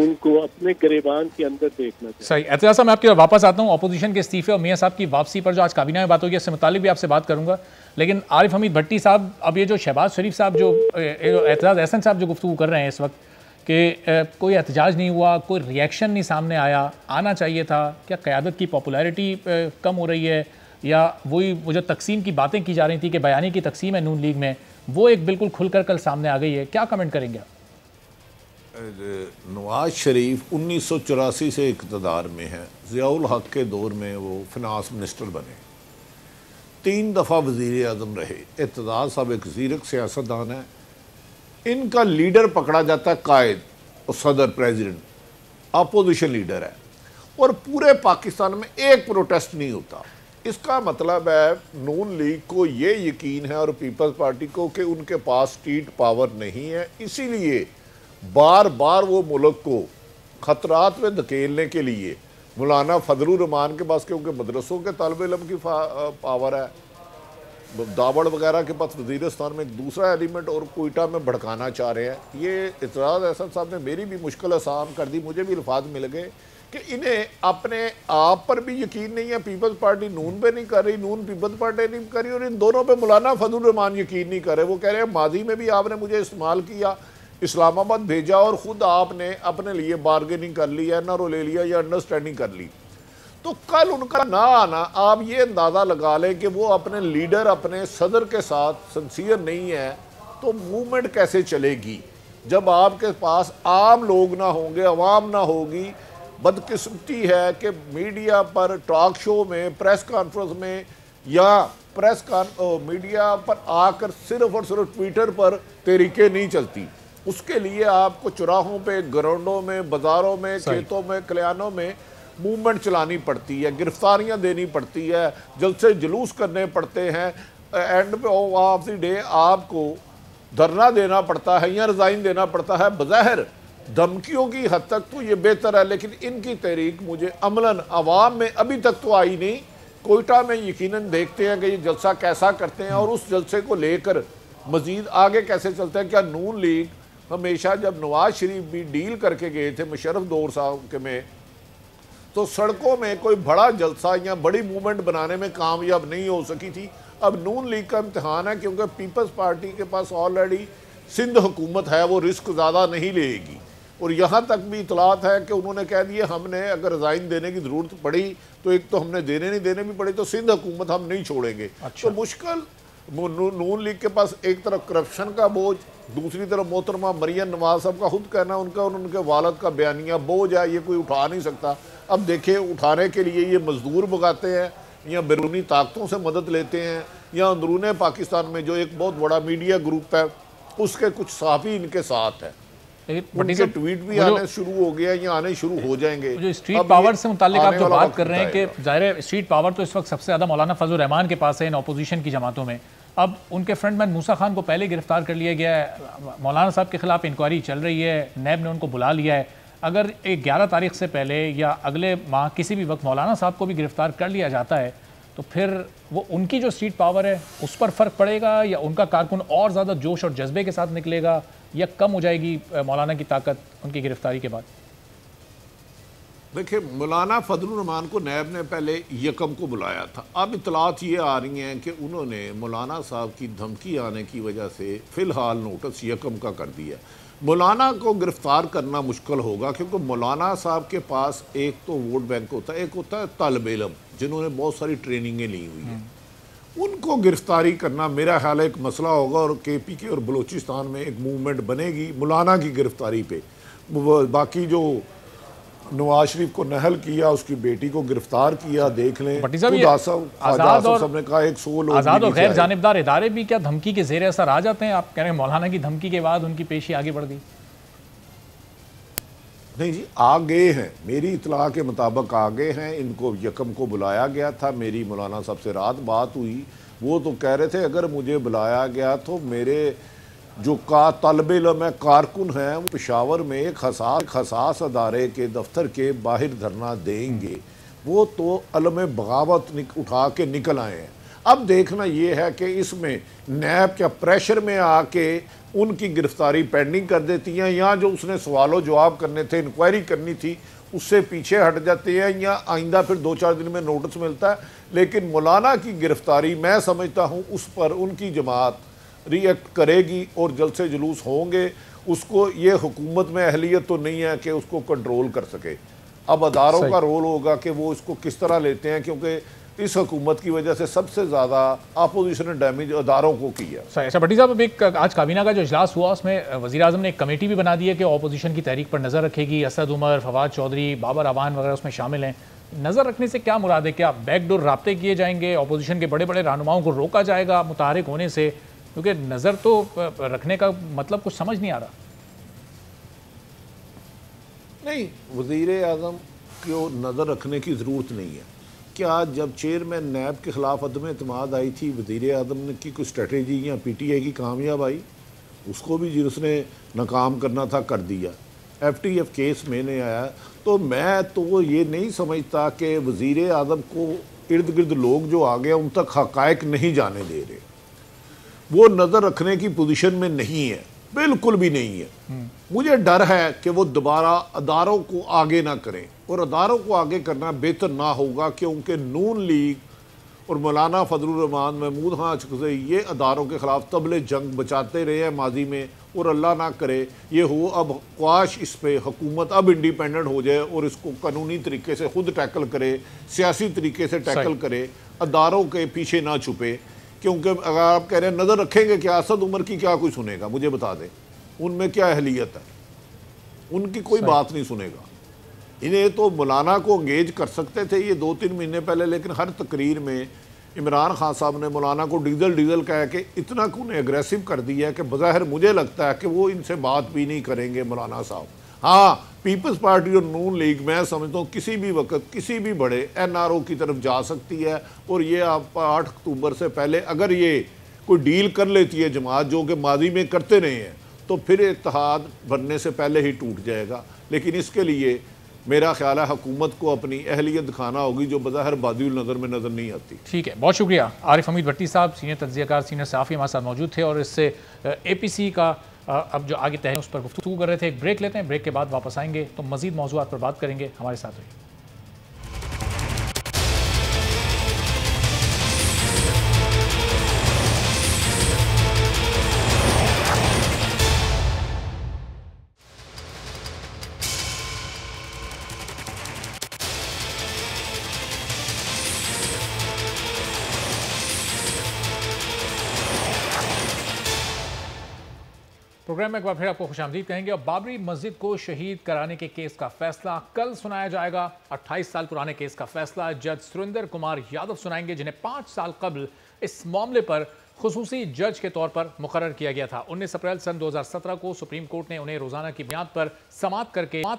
उनको अपने गिरेबान के अंदर देखना चाहिए। सही। एतजाज साहब, मैं आपकी वापस आता हूँ अपोजिशन के इस्तीफे और मियां साहब की वापसी पर, जो आज काबीना में बात होगी इससे मुतालिक भी आपसे बात करूंगा। लेकिन आरिफ हमीद भट्टी साहब, अब ये जो शहबाज शरीफ साहब जो एतजाज एहसन साहब जो गुफ्तगू कर रहे हैं इस वक्त कि कोई एहतजाज नहीं हुआ, कोई रिएक्शन नहीं सामने आया, आना चाहिए था, क्या क़यादत की पॉपुलैरिटी कम हो रही है या वही वो जो तकसीम की बातें की जा रही थी कि बयानी की तकसीम है नून लीग में, वो एक बिल्कुल खुलकर कल सामने आ गई है? क्या कमेंट करेंगे आप? नवाज शरीफ 1984 से इक़्तिदार में है। ज़ियाउल हक के दौर में वो फिनांस मिनिस्टर बने, 3 दफ़ा वज़ीर आज़म रहे। एतजाज साहब एक ज़ीरक सियासतदान है। इनका लीडर पकड़ा जाता है कायद और सदर प्रेसिडेंट, अपोजिशन लीडर है, और पूरे पाकिस्तान में एक प्रोटेस्ट नहीं होता। इसका मतलब है नून लीग को ये यकीन है और पीपल्स पार्टी को कि उनके पास स्टेट पावर नहीं है, इसीलिए बार बार वो मुल्क को ख़तरात में धकेलने के लिए मौलाना फजलुर रहमान के पास, क्योंकि मदरसों के तालिब इल्म की पावर है, दावड़ वगैरह के पास वज़ीरिस्तान में दूसरा एलिमेंट, और कोयटा में भड़काना चाह रहे हैं। ये एतजाज एहसन साहब ने मेरी भी मुश्किल आसान कर दी, मुझे भी अल्फाज मिल गए कि इन्हें अपने आप पर भी यकीन नहीं है। पीपल्स पार्टी नून पे नहीं कर रही, नून पीपल्स पार्टी नहीं कर रही, और इन दोनों पे मौलाना फजलुर रहमान यकीन नहीं कर रहे। वो कह रहे हैं माजी में भी आपने मुझे इस्तेमाल किया, इस्लामाबाद भेजा और ख़ुद आपने अपने लिए बार्गेनिंग कर ली, एनआरओ ले लिया या अंडरस्टैंडिंग कर ली। तो कल उनका ना आना, आप ये अंदाज़ा लगा लें कि वो अपने लीडर, अपने सदर के साथ सिंसियर नहीं है, तो मूवमेंट कैसे चलेगी जब आपके पास आम लोग ना होंगे, अवाम ना होगी। बदकिस्मती है कि मीडिया पर, टॉक शो में, प्रेस कॉन्फ्रेंस में या प्रेस मीडिया पर आकर सिर्फ और सिर्फ ट्विटर पर तहरीकें नहीं चलती। उसके लिए आपको चौराहों पे, ग्राउंडों में, बाज़ारों में, खेतों में, खलिहानों में मूवमेंट चलानी पड़ती है, गिरफ्तारियां देनी पड़ती है, जलसे जुलूस करने पड़ते हैं। एंड ऑफ द डे आपको धरना देना पड़ता है या रिज़ाइन देना पड़ता है। बज़ाहिर धमकियों की हद तक तो ये बेहतर है, लेकिन इनकी तहरीक मुझे अमलन आवाम में अभी तक तो आई नहीं। कोयटा में यकीनन देखते हैं कि ये जलसा कैसा करते हैं और उस जलसे को लेकर मज़ीद आगे कैसे चलते हैं। क्या नून लीग हमेशा, जब नवाज शरीफ भी डील करके गए थे मुशर्रफ दौर साहब के में, तो सड़कों में कोई बड़ा जलसा या बड़ी मूवमेंट बनाने में कामयाब नहीं हो सकी थी। अब नून लीग का इम्तहान है, क्योंकि पीपल्स पार्टी के पास ऑलरेडी सिंध हुकूमत है, वो रिस्क ज़्यादा नहीं लेगी। और यहाँ तक भी इतलात है कि उन्होंने कह दिया हमने अगर रिज़ाइन देने की ज़रूरत पड़ी तो एक तो हमने देने भी पड़ी तो सिंध हुकूमत हम नहीं छोड़ेंगे। अच्छा। तो मुश्किल नून लीग के पास एक तरफ करप्शन का बोझ, दूसरी तरफ मोहतरमा मरियम नवाज साहब का खुद कहना, उनका और उनके वालद का बयानिया बोझ है, ये कोई उठा नहीं सकता। अब देखिए उठाने के लिए ये मजदूर भगाते हैं या बैरूनी ताकतों से मदद लेते हैं या अंदरूने पाकिस्तान में जो एक बहुत बड़ा मीडिया ग्रुप है उसके कुछ सहाफ़ी इनके साथ है। उनके ट्वीट भी आने शुरू हो गया या आने शुरू हो जाएंगे। जो स्ट्रीट पावर से मुताल्लिक आप जो बात कर रहे हैं कि ज़ाहिर है स्ट्रीट पावर तो इस वक्त सबसे ज़्यादा मौलाना फजल रहमान के पास है इन अपोजिशन की जमातों में। अब उनके फ्रंटमैन मूसा खान को पहले गिरफ्तार कर लिया गया है, मौलाना साहब के खिलाफ इंक्वायरी चल रही है, नैब ने उनको बुला लिया है। अगर 11 तारीख से पहले या अगले माह किसी भी वक्त मौलाना साहब को भी गिरफ्तार कर लिया जाता है तो फिर वो उनकी जो स्ट्रीट पावर है उस पर फ़र्क पड़ेगा या उनका कारकुन और ज़्यादा जोश और जज्बे के साथ निकलेगा या कम हो जाएगी मौलाना की ताकत उनकी गिरफ्तारी के बाद? देखिए मौलाना फजलुर रहमान को नैब ने पहले यकम को बुलाया था। अब इतलात ये आ रही हैं कि उन्होंने मौलाना साहब की धमकी आने की वजह से फ़िलहाल नोटिस यकम का कर दिया। मौलाना को गिरफ़्तार करना मुश्किल होगा, क्योंकि मौलाना साहब के पास एक तो वोट बैंक होता है, एक होता है तालिब इल्म जिन्होंने बहुत सारी ट्रेनिंगें ली हुई हैं। उनको गिरफ़्तारी करना मेरा ख्याल है एक मसला होगा और KPK और बलूचिस्तान में एक मूवमेंट बनेगी मौलाना की गिरफ़्तारी पे। बाकी जो नवाज शरीफ को नहल किया, उसकी बेटी को गिरफ्तार किया, देख लें। आज़ाद और गैर जानिबदार इदारे भी क्या धमकी के ज़ेर असर आ जाते हैं? आप कह रहे हैं मौलाना की धमकी के बाद उनकी पेशी आगे बढ़ गई? नहीं जी, आ गए हैं, मेरी इतला के मुताबिक आ गए हैं। इनको यकम को बुलाया गया था, मेरी मौलाना साहब से रात बात हुई, वो तो कह रहे थे अगर मुझे बुलाया गया तो मेरे जो तालिब इल्म है, कारकुन हैं, वो पेशावर में एक खसास अदारे के दफ्तर के बाहर धरना देंगे। वो तो अलम बगावत उठा के निकल आए हैं। अब देखना ये है कि इसमें नैब क्या प्रेशर में आके उनकी गिरफ्तारी पेंडिंग कर देती हैं या जो उसने सवालों जवाब करने थे, इंक्वायरी करनी थी, उससे पीछे हट जाते हैं या आइंदा फिर 2-4 दिन में नोटिस मिलता है। लेकिन मौलाना की गिरफ्तारी मैं समझता हूँ उस पर उनकी जमात रिएक्ट करेगी और जलसे जुलूस होंगे। उसको ये हुकूमत में अहलियत तो नहीं है कि उसको कंट्रोल कर सके। अब अदारों का रोल होगा कि वो इसको किस तरह लेते हैं, क्योंकि इस हुकूमत की वजह से सबसे ज़्यादा अपोजिशन ने डैमेज अदारों को किया। अच्छा भट्टी साहब, एक आज काबीना का जो इजलास हुआ उसमें वज़ीर आज़म ने एक कमेटी भी बना दी है कि अपोजिशन की तहरीक पर नज़र रखेगी। असद उमर, फवाद चौधरी, बाबर अवान वगैरह उसमें शामिल हैं। नज़र रखने से क्या मुराद है? क्या बैकडोर राब्ते किए जाएंगे, अपोजिशन के बड़े बड़े रहनुमाओं को रोका जाएगा मुतहरिक होने से? क्योंकि नज़र तो रखने का मतलब कुछ समझ नहीं आ रहा। नहीं, वज़ीर आज़म को नज़र रखने की ज़रूरत नहीं है। क्या जब चेयरमैन नैब के ख़िलाफ़ अदम एतमाद आई थी, वज़ीर आज़म की कोई स्ट्रेटजी या PTI की कामयाब आई? उसको भी जिसने नाकाम करना था कर दिया। FTF केस मैंने आया तो मैं तो ये नहीं समझता कि वज़ीर आज़म को इर्द गिर्द लोग जो आ गए उन तक हक़ाइक़ नहीं जाने दे रहे। वो नज़र रखने की पोजीशन में नहीं है, बिल्कुल भी नहीं है। मुझे डर है कि वो दोबारा अदारों को आगे ना करें, और अदारों को आगे करना बेहतर ना होगा क्योंकि नून लीग और मौलाना फजलुर रहमान, महमूद खान अचकज़ई ये अदारों के ख़िलाफ़ तबले जंग बचाते रहे हैं माजी में, और अल्लाह ना करे ये हो अब ख्वाहिश इस पर हुकूमत अब इंडिपेंडेंट हो जाए और इसको कानूनी तरीके से खुद टैकल करे, सियासी तरीके से टैकल करे, अदारों के पीछे ना छुपे। क्योंकि अगर आप कह रहे हैं नज़र रखेंगे क्या, असद उमर की क्या कोई सुनेगा? मुझे बता दें उनमें क्या अहलियत है? उनकी कोई बात नहीं सुनेगा। इन्हें तो मौलाना को इंगेज कर सकते थे ये 2-3 महीने पहले, लेकिन हर तकरीर में इमरान खान साहब ने मौलाना को डीजल डीजल कह के इतना उन्हें एग्रेसिव कर दिया है कि बज़ाहिर मुझे लगता है कि वो इनसे बात भी नहीं करेंगे मौलाना साहब। हाँ, पीपल्स पार्टी और नून लीग मैं समझता हूँ किसी भी वक्त किसी भी बड़े NRO की तरफ जा सकती है, और ये आप 8 अक्टूबर से पहले अगर ये कोई डील कर लेती है जमात, जो कि माजी में करते रहे हैं, तो फिर इत्तेहाद बनने से पहले ही टूट जाएगा। लेकिन इसके लिए मेरा ख्याल है हुकूमत को अपनी अहलियत दिखाना होगी, जो बज़ाहिर बादिउल नज़र में नज़र नहीं आती। ठीक है, बहुत शुक्रिया। आरिफ हमीद भट्टी साहब, सीनियर तज्ज़ियाकार, सीनियर सहाफ़ी हमारे साथ मौजूद थे और इससे APC का अब जो आगे तय है उस पर गुफ्तगू कर रहे थे। एक ब्रेक लेते हैं, ब्रेक के बाद वापस आएंगे तो मज़ीद मौज़ूआत पर बात करेंगे। हमारे साथ रहिए। प्रोग्राम में एक बार फिर आपको खुशामदीद कहेंगे। और बाबरी मस्जिद को शहीद कराने के केस का फैसला कल सुनाया जाएगा। 28 साल पुराने केस का फैसला जज सुरेंद्र कुमार यादव सुनाएंगे, जिन्हें 5 साल कबल इस मामले पर खुसूसी जज के तौर पर मुकर्रर किया गया था। 19 अप्रैल सन 2017 को सुप्रीम कोर्ट ने उन्हें रोजाना की बुनियाद पर समाअत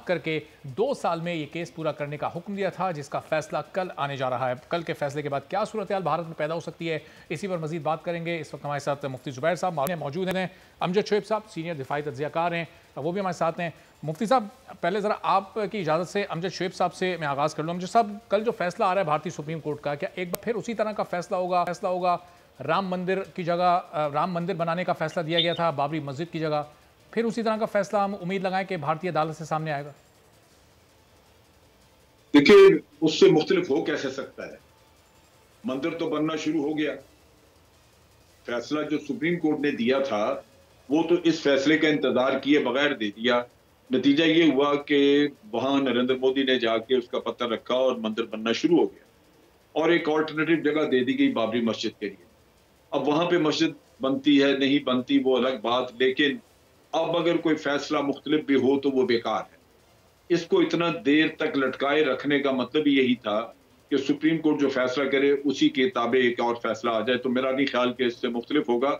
करके 2 साल में ये केस पूरा करने का हुक्म दिया था, जिसका फैसला कल आने जा रहा है। कल के फैसले के बाद क्या सूरत हाल भारत में पैदा हो सकती है, इसी पर मजीद बात करेंगे। इस वक्त हमारे साथ मुफ्ती जुबैर साहब मौजूद हैं, अमजद शोएब साहब सीनियर दिफाई तज्ज़ियाकार हैं, वो भी हमारे साथ हैं। मुफ्ती साहब, पहले ज़रा आपकी इजाज़त से अमजद शोएब साहब से मैं आगाज़ कर लूँ। अमजद साहब, कल जो फैसला आ रहा है भारतीय सुप्रीम कोर्ट का, क्या एक बार फिर उसी तरह का फैसला होगा? राम मंदिर की जगह राम मंदिर बनाने का फैसला दिया गया था, बाबरी मस्जिद की जगह फिर उसी तरह का फैसला हम उम्मीद लगाएं कि भारतीय अदालत से सामने आएगा? देखिए, उससे मुख्तलिफ हो कैसे सकता है? मंदिर तो बनना शुरू हो गया। फैसला जो सुप्रीम कोर्ट ने दिया था वो तो इस फैसले का इंतजार किए बगैर दे दिया। नतीजा ये हुआ कि वहां नरेंद्र मोदी ने जाके उसका पत्थर रखा और मंदिर बनना शुरू हो गया, और एक ऑल्टरनेटिव जगह दे दी गई बाबरी मस्जिद के लिए। अब वहां पे मस्जिद बनती है नहीं बनती वो अलग बात, लेकिन अब अगर कोई फैसला मुख्तलिफ भी हो तो वो बेकार है। इसको इतना देर तक लटकाए रखने का मतलब ही यही था कि सुप्रीम कोर्ट जो फैसला करे उसी के ताबे एक और फैसला आ जाए। तो मेरा नहीं ख्याल कि इससे मुख्तलिफ होगा।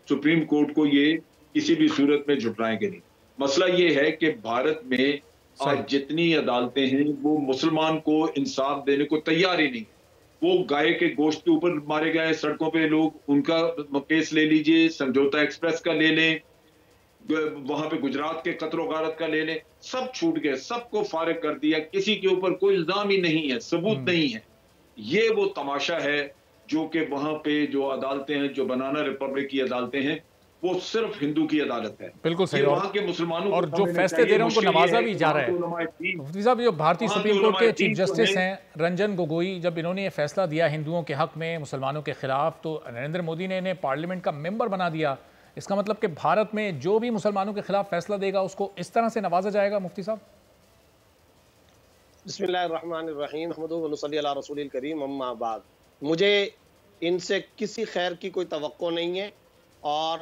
सुप्रीम कोर्ट को ये किसी भी सूरत में झुटलाएंगे नहीं। मसला ये है कि भारत में आज जितनी अदालतें हैं वो मुसलमान को इंसाफ देने को तैयार ही नहीं। वो गाय के गोश्त के ऊपर मारे गए सड़कों पे लोग, उनका केस ले लीजिए, समझौता एक्सप्रेस का ले लें, वहां पे गुजरात के कत्लो गारत का ले लें, सब छूट गए, सबको फारिग कर दिया। किसी के ऊपर कोई इल्जाम ही नहीं है, सबूत नहीं है। ये वो तमाशा है जो कि वहां पे जो अदालतें हैं, जो बनाना रिपब्लिक की अदालतें हैं, वो सिर्फ हिंदू की अदालत है। बिल्कुल सही। वहां के मुसलमानों और जो फैसले दे रहे हैं उनको नवाजा भी जा रहा है। मुफ्ती साहब, जो भारतीय सुप्रीम कोर्ट के चीफ जस्टिस हैं रंजन गोगोई, जब इन्होंने ये फैसला दिया हिंदुओं के हक में, मुसलमानों के खिलाफ, तो नरेंद्र मोदी ने इन्हें पार्लियामेंट का मेंबर बना दिया। इसका मतलब कि भारत में जो भी मुसलमानों के खिलाफ फैसला देगा उसको इस तरह से नवाजा जाएगा। मुफ्ती साहब, बिस्मिल्लाहिर्रहमानिर्रहीम, हम्दुलिल्लाहि व नसल्ली अला रसूलिल करीम, अम्मा बाद। मुझे इनसे किसी खैर की कोई तवक्को नहीं है, और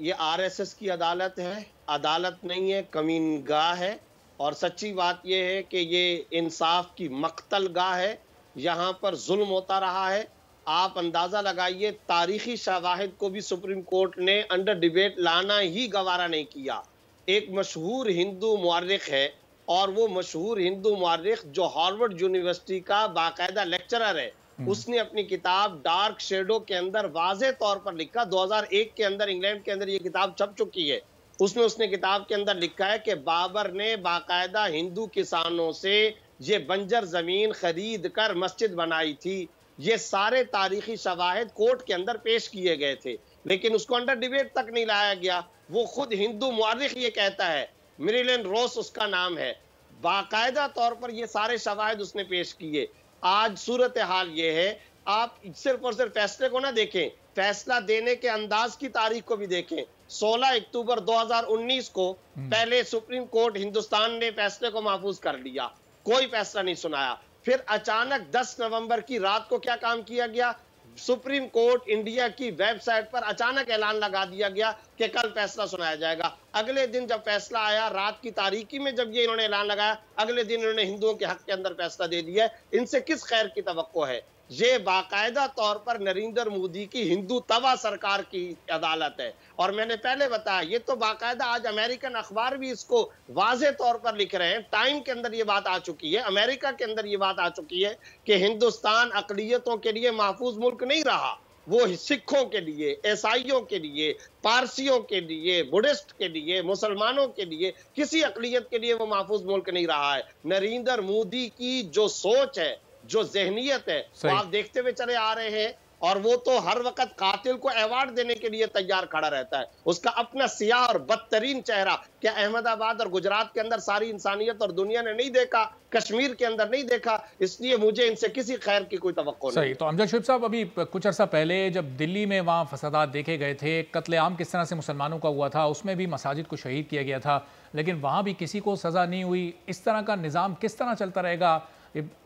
ये RSS की अदालत है, अदालत नहीं है, कमीनगाह है। और सच्ची बात ये है कि ये इंसाफ की मक्तलगाह है, यहाँ पर जुल्म होता रहा है। आप अंदाज़ा लगाइए, तारीखी शवाहिद को भी सुप्रीम कोर्ट ने अंडर डिबेट लाना ही गवारा नहीं किया। एक मशहूर हिंदू मुअर्रिख है, और वो मशहूर हिंदू मुअर्रिख जो हार्वर्ड यूनिवर्सिटी का बाकायदा लेक्चरर है, उसने अपनी किताब डार्क शेडो के अंदर वाज़े तौर पर लिखा। 2001 के अंदर इंग्लैंड के अंदर ये किताब छप चुकी है। उसने किताब के अंदर लिखा है कि बाबर ने बाकायदा हिंदू किसानों से ये बंजर जमीन खरीद कर मस्जिद बनाई थी। ये सारे तारीखी शवाहिद कोर्ट के अंदर पेश किए गए थे, लेकिन उसको अंडर डिबेट तक नहीं लाया गया। वो खुद हिंदू मुअर्रिख ये कहता है, मेरिलन रोस उसका नाम है, बाकायदा तौर पर ये सारे शवाहिद उसने पेश किए। आज सूरत हाल ये है, आप सिर्फ और सिर्फ फैसले को ना देखें, फैसला देने के अंदाज की तारीख को भी देखें। 16 अक्टूबर 2019 को पहले सुप्रीम कोर्ट हिंदुस्तान ने फैसले को महफूज कर लिया, कोई फैसला नहीं सुनाया। फिर अचानक 10 नवंबर की रात को क्या काम किया गया, सुप्रीम कोर्ट इंडिया की वेबसाइट पर अचानक ऐलान लगा दिया गया कि कल फैसला सुनाया जाएगा। अगले दिन जब फैसला आया, रात की तारीकी में जब ये इन्होंने ऐलान लगाया, अगले दिन इन्होंने हिंदुओं के हक के अंदर फैसला दे दिया। इनसे किस खैर की तवक्को है? ये बाकायदा तौर पर नरेंद्र मोदी की हिंदू तवा सरकार की अदालत है। और मैंने पहले बताया, ये तो बाकायदा आज अमेरिकन अखबार भी इसको वाजे तौर पर लिख रहे हैं। टाइम के अंदर ये बात आ चुकी है, अमेरिका के अंदर ये बात आ चुकी है कि हिंदुस्तान अकलियतों के लिए महफूज मुल्क नहीं रहा। वो सिखों के लिए, ईसाइयों के लिए, पारसियों के लिए, बुद्धिस्ट के लिए, मुसलमानों के लिए, किसी अकलियत के लिए वो महफूज मुल्क नहीं रहा है। नरेंद्र मोदी की जो सोच है, जो जहनियत है, वो आप देखते हुए चले आ रहे हैं। और वो तो हर वक्त कातिल को अवार्ड देने के लिए तैयार खड़ा रहता है। उसका अपना सियाह और बदतरीन चेहरा क्या अहमदाबाद और गुजरात के अंदर सारी इंसानियत और दुनिया ने नहीं देखा? कश्मीर के अंदर नहीं देखा? इसलिए मुझे इनसे किसी खैर की कोई तवक्को नहीं। सही। तो अमजद शोएब साहब, अभी कुछ अर्सा पहले जब दिल्ली में वहाँ फसादात देखे गए थे, कत्लेआम किस तरह से मुसलमानों का हुआ था, उसमें भी मसाजिद को शहीद किया गया था, लेकिन वहाँ भी किसी को सज़ा नहीं हुई। इस तरह का निज़ाम किस तरह चलता रहेगा?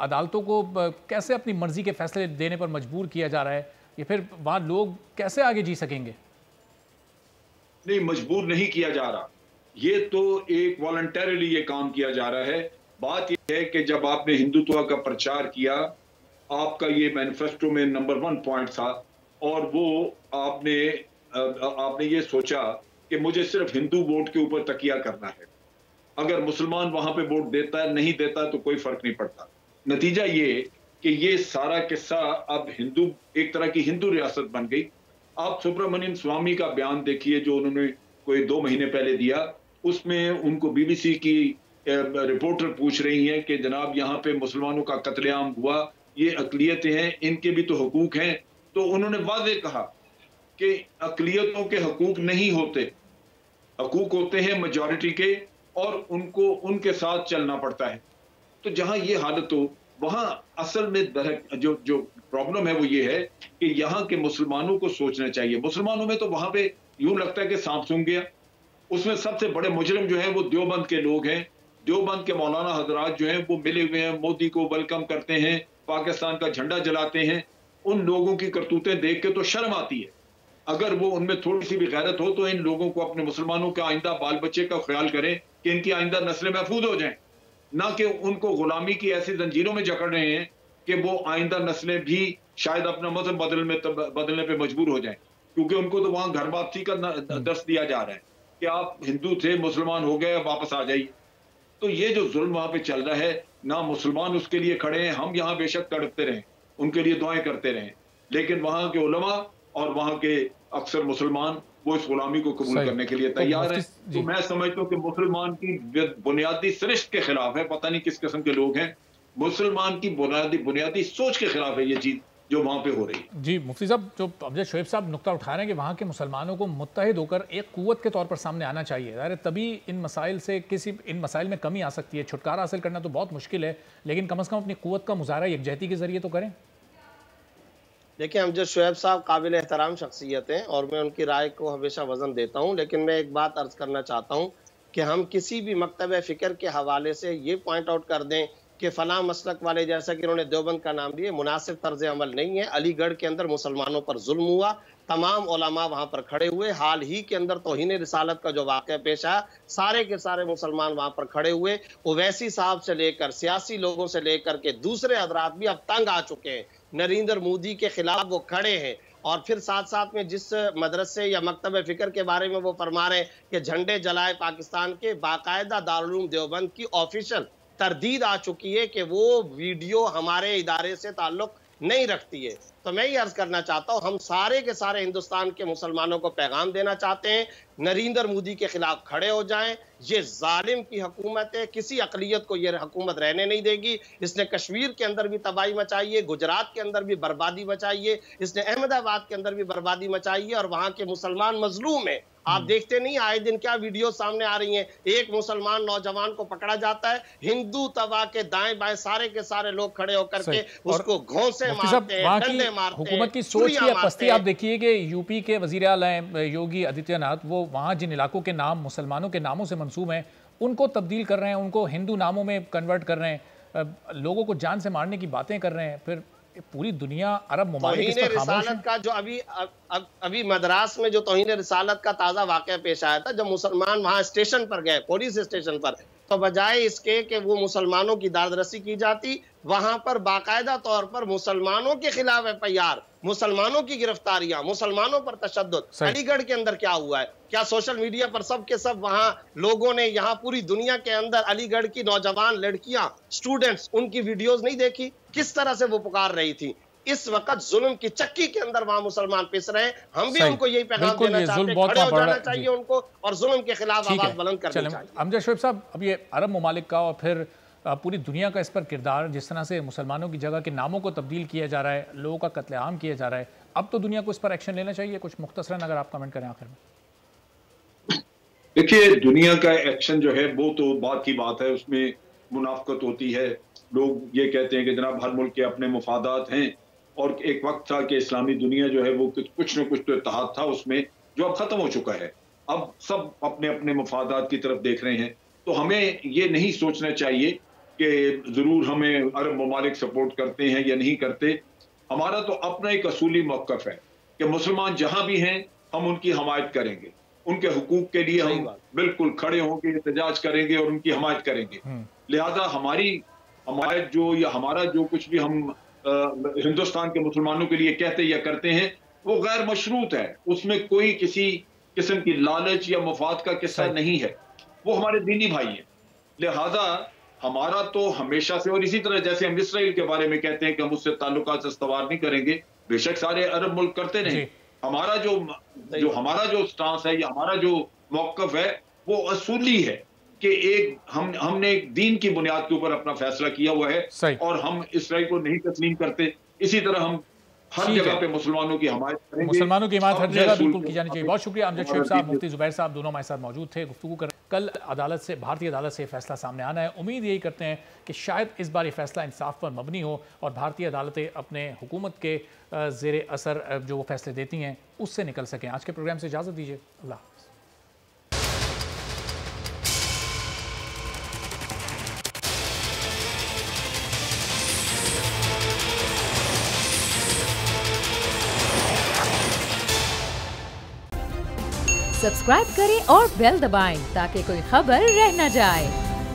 अदालतों को कैसे अपनी मर्जी के फैसले देने पर मजबूर किया जा रहा है? ये फिर वहाँ लोग कैसे आगे जी सकेंगे? नहीं, मजबूर नहीं किया जा रहा, ये तो एक वॉलंटरीली ये काम किया जा रहा है। बात यह है कि जब आपने हिंदुत्व का प्रचार किया, आपका ये मैनिफेस्टो में नंबर 1 पॉइंट था, और वो आपने ये सोचा कि मुझे सिर्फ हिंदू वोट के ऊपर तकिया करना है। अगर मुसलमान वहां पे वोट देता है, नहीं देता है, तो कोई फर्क नहीं पड़ता। नतीजा ये कि ये सारा किस्सा अब एक तरह की हिंदू रियासत बन गई। आप सुब्रमण्यम स्वामी का बयान देखिए जो उन्होंने कोई 2 महीने पहले दिया। उसमें उनको बीबीसी की रिपोर्टर पूछ रही हैं कि जनाब यहाँ पे मुसलमानों का कत्लेआम हुआ, ये अकलियतें हैं, इनके भी तो हकूक हैं। तो उन्होंने वाज़ेह कहा कि अकलियतों के हकूक नहीं होते, हकूक होते हैं मेजॉरिटी के, और उनको उनके साथ चलना पड़ता है। तो जहां ये हालत हो, वहां असल में जो प्रॉब्लम है वो ये है कि यहाँ के मुसलमानों को सोचना चाहिए। मुसलमानों में तो वहां पे यूं लगता है कि सांप सूंघ गया। उसमें सबसे बड़े मुजरिम जो हैं वो देवबंद के लोग हैं। देवबंद के मौलाना हजरात जो हैं वो मिले हुए हैं, मोदी को वेलकम करते हैं, पाकिस्तान का झंडा जलाते हैं। उन लोगों की करतूतें देख के तो शर्म आती है। अगर वो उनमें थोड़ी सी भी गैरत हो तो इन लोगों को, अपने मुसलमानों के आइंदा बाल बच्चे का ख्याल करें कि इनकी आइंदा नस्लें महफूज हो जाएं, ना कि उनको गुलामी की ऐसी जंजीरों में जकड़ रहे हैं कि वो आइंदा नस्लें भी शायद अपना मजहब बदलने पे मजबूर हो जाएं। क्योंकि उनको तो वहां घर वापसी का दर्श दिया जा रहा है कि आप हिंदू थे, मुसलमान हो गए, वापस आ जाइए। तो ये जो जुल्म वहां पे चल रहा है, ना मुसलमान उसके लिए खड़े हैं। हम यहाँ बेशक तड़पते रहें, उनके लिए दुआएं करते रहें, लेकिन वहां के उलमा और वहां के अक्सर मुसलमान वो इस गुलामी को कबूल करने के लिए तैयार है। तो मैं समझता हूँ कि मुसलमान की बुनियादी सरिश्त के खिलाफ है। पता नहीं किस किस्म के लोग हैं, मुसलमान की बुनियादी सोच के खिलाफ है ये चीज जो वहां पे हो रही है। जी मुफ्ती साहब, जो अमजद शोएब साहब नुक्ता उठा रहे हैं कि वहाँ के मुसलमानों को मुत्तहिद होकर एक कुव्वत के तौर पर सामने आना चाहिए, अरे तभी इन मसाइल में कमी आ सकती है। छुटकारा हासिल करना तो बहुत मुश्किल है, लेकिन कम से कम अपनी कुव्वत का मुजाहरा यकजहती के जरिए तो करें। देखिए, अमजद शोएब साहब काबिल एहतराम शख्सियत हैं और मैं उनकी राय को हमेशा वजन देता हूं, लेकिन मैं एक बात अर्ज करना चाहता हूं कि हम किसी भी मकतब फ़िक्र के हवाले से ये पॉइंट आउट कर दें कि फलां मसलक वाले, जैसा कि उन्होंने देवबंद का नाम लिया, मुनासिब तर्ज अमल नहीं है। अलीगढ़ के अंदर मुसलमानों पर जुल्म हुआ, तमाम उलमा वहां पर खड़े हुए। हाल ही के अंदर तौहीन रिसालत का जो वाक़या पेश आया, सारे के सारे मुसलमान वहां पर खड़े हुए। ओवैसी साहब से लेकर सियासी लोगों से लेकर के दूसरे हजरात भी अब तंग आ चुके हैं, नरेंद्र मोदी के खिलाफ वो खड़े हैं। और फिर साथ साथ में जिस मदरसे या मकतब फ़िक्र के बारे में वो फरमा रहे हैं कि झंडे जलाए पाकिस्तान के, बाकायदा दारुल उलूम देवबंद की ऑफिशियल तरदीद आ चुकी है कि वो वीडियो हमारे इदारे से ताल्लुक नहीं रखती है। तो मैं ये अर्ज करना चाहता हूँ, हम सारे के सारे हिंदुस्तान के मुसलमानों को पैगाम देना चाहते हैं, नरेंद्र मोदी के खिलाफ खड़े हो जाएं। ये जालिम की हुकूमत है, किसी अकलियत को ये हुकूमत रहने नहीं देगी। इसने कश्मीर के अंदर भी तबाही मचाई है, गुजरात के अंदर भी बर्बादी मचाई है, इसने अहमदाबाद के अंदर भी बर्बादी मचाई है, और वहां के मुसलमान मजलूम है। आप देखते नहीं आए दिन क्या वीडियो सामने आ रही हैं। एक मुसलमान नौजवान को पकड़ा जाता है, हिंदू तवा के दाएं बाएं सारे के सारे लोग खड़े होकर के उसको घोंसे मारते हैं, डंडे मारते हैं। हुकूमत की सोच की पस्ती आप देखिए कि यूपी के वजीर आला योगी आदित्यनाथ, वो वहाँ जिन इलाकों के नाम मुसलमानों के नामों से मंसूब हैं उनको तब्दील कर रहे हैं, उनको हिंदू नामों में कन्वर्ट कर रहे हैं, लोगों को जान से मारने की बातें कर रहे हैं। फिर पूरी दुनिया, अरब मुमालिक इस पर खामोश हैं। का जो अभी मद्रास में जो तौहीन रिसालत का ताज़ा वाक़या पेश आया था, जब मुसलमान वहाँ स्टेशन पर गए, पुलिस स्टेशन पर, तो बजाय इसके कि वो मुसलमानों की दादरसी की जाती, वहां पर बाकायदा तौर पर मुसलमानों के खिलाफ एफआईआर, मुसलमानों की गिरफ्तारियां, मुसलमानों पर तशद्दुद। अलीगढ़ के अंदर क्या हुआ है? क्या सोशल मीडिया पर सब के सब वहां लोगों ने, यहाँ पूरी दुनिया के अंदर अलीगढ़ की नौजवान लड़कियां, स्टूडेंट्स, उनकी वीडियोस नहीं देखी? किस तरह से वो पुकार रही थी? इस वक्त जुल्म की चक्की के अंदर वहां मुसलमान पिस रहे हैं। हम भी उनको यही पैगाम देना चाहते हैं, खड़े हो जाना चाहिए उनको और जुल्म के खिलाफ आवाज बुलंद करनी चाहिए। अमजद शोएब साहब, अब ये अरब ममालिक का और फिर पूरी दुनिया का इस पर किरदार, जिस तरह से मुसलमानों की जगह के नामों को तब्दील किया जा रहा है, लोगों का कत्लेआम किया जा रहा है, अब तो दुनिया को इस पर एक्शन लेना चाहिए। कुछ मुख्तसरन अगर आप कमेंट करें आखिर में। देखिए, दुनिया का एक्शन जो है वो तो बात की बात है, उसमें मुनाफकत होती है। लोग ये कहते हैं कि जनाब हर मुल्क के अपने मुफादात हैं, और एक वक्त था कि इस्लामी दुनिया जो है वो कुछ न कुछ तो इत्तेहाद था उसमें, जो अब खत्म हो चुका है। अब सब अपने अपने मुफादात की तरफ देख रहे हैं। तो हमें ये नहीं सोचना चाहिए कि जरूर हमें अरब ममालिक सपोर्ट करते हैं या नहीं करते। हमारा तो अपना एक असूली मौक़िफ़ है कि मुसलमान जहां भी हैं हम उनकी हमायत करेंगे, उनके हुकूक के लिए हम बिल्कुल खड़े होंगे, एहतजाज करेंगे और उनकी हमायत करेंगे। लिहाजा हमारी हमायत जो, या हमारा जो कुछ भी हम हिंदुस्तान के मुसलमानों के लिए कहते या करते हैं, वो गैर मशरूत है। उसमें कोई किसी किस्म की लालच या मुफाद का किस्सा नहीं है। वो हमारे दीनी भाई हैं। लिहाजा हमारा तो हमेशा से, और इसी तरह जैसे हम इसराइल के बारे में कहते हैं कि हम उससे ताल्लुकात इस्तवार नहीं करेंगे, बेशक सारे अरब मुल्क करते नहीं। हमारा जो स्टांस है या हमारा जो मौक़िफ़ है वो असूली है कि हमने एक दीन की बुनियाद के ऊपर अपना फैसला किया हुआ है और हम इसराइल को नहीं तस्लीम करते। इसी तरह हम हर जगह पे मुसलमानों की हमायत करेंगे। मुसलमानों की हिमायत हर जगह बिल्कुल की जानी चाहिए। बहुत शुक्रिया अमजद शोएब साहब, मुफ्ती ज़ुबैर साहब, दोनों हमारे साथ मौजूद थे, गुफ्तगू कर। कल अदालत से, भारतीय अदालत से फैसला सामने आना है। उम्मीद यही करते हैं कि शायद इस बार ये फैसला इंसाफ पर मबनी हो और भारतीय अदालतें अपने हुकूमत के ज़ेरे असर जो वो फैसले देती हैं उससे निकल सकें। आज के प्रोग्राम से इजाज़त दीजिए। अल्लाह। सब्सक्राइब करें और बेल दबाएं ताकि कोई खबर रह न जाए।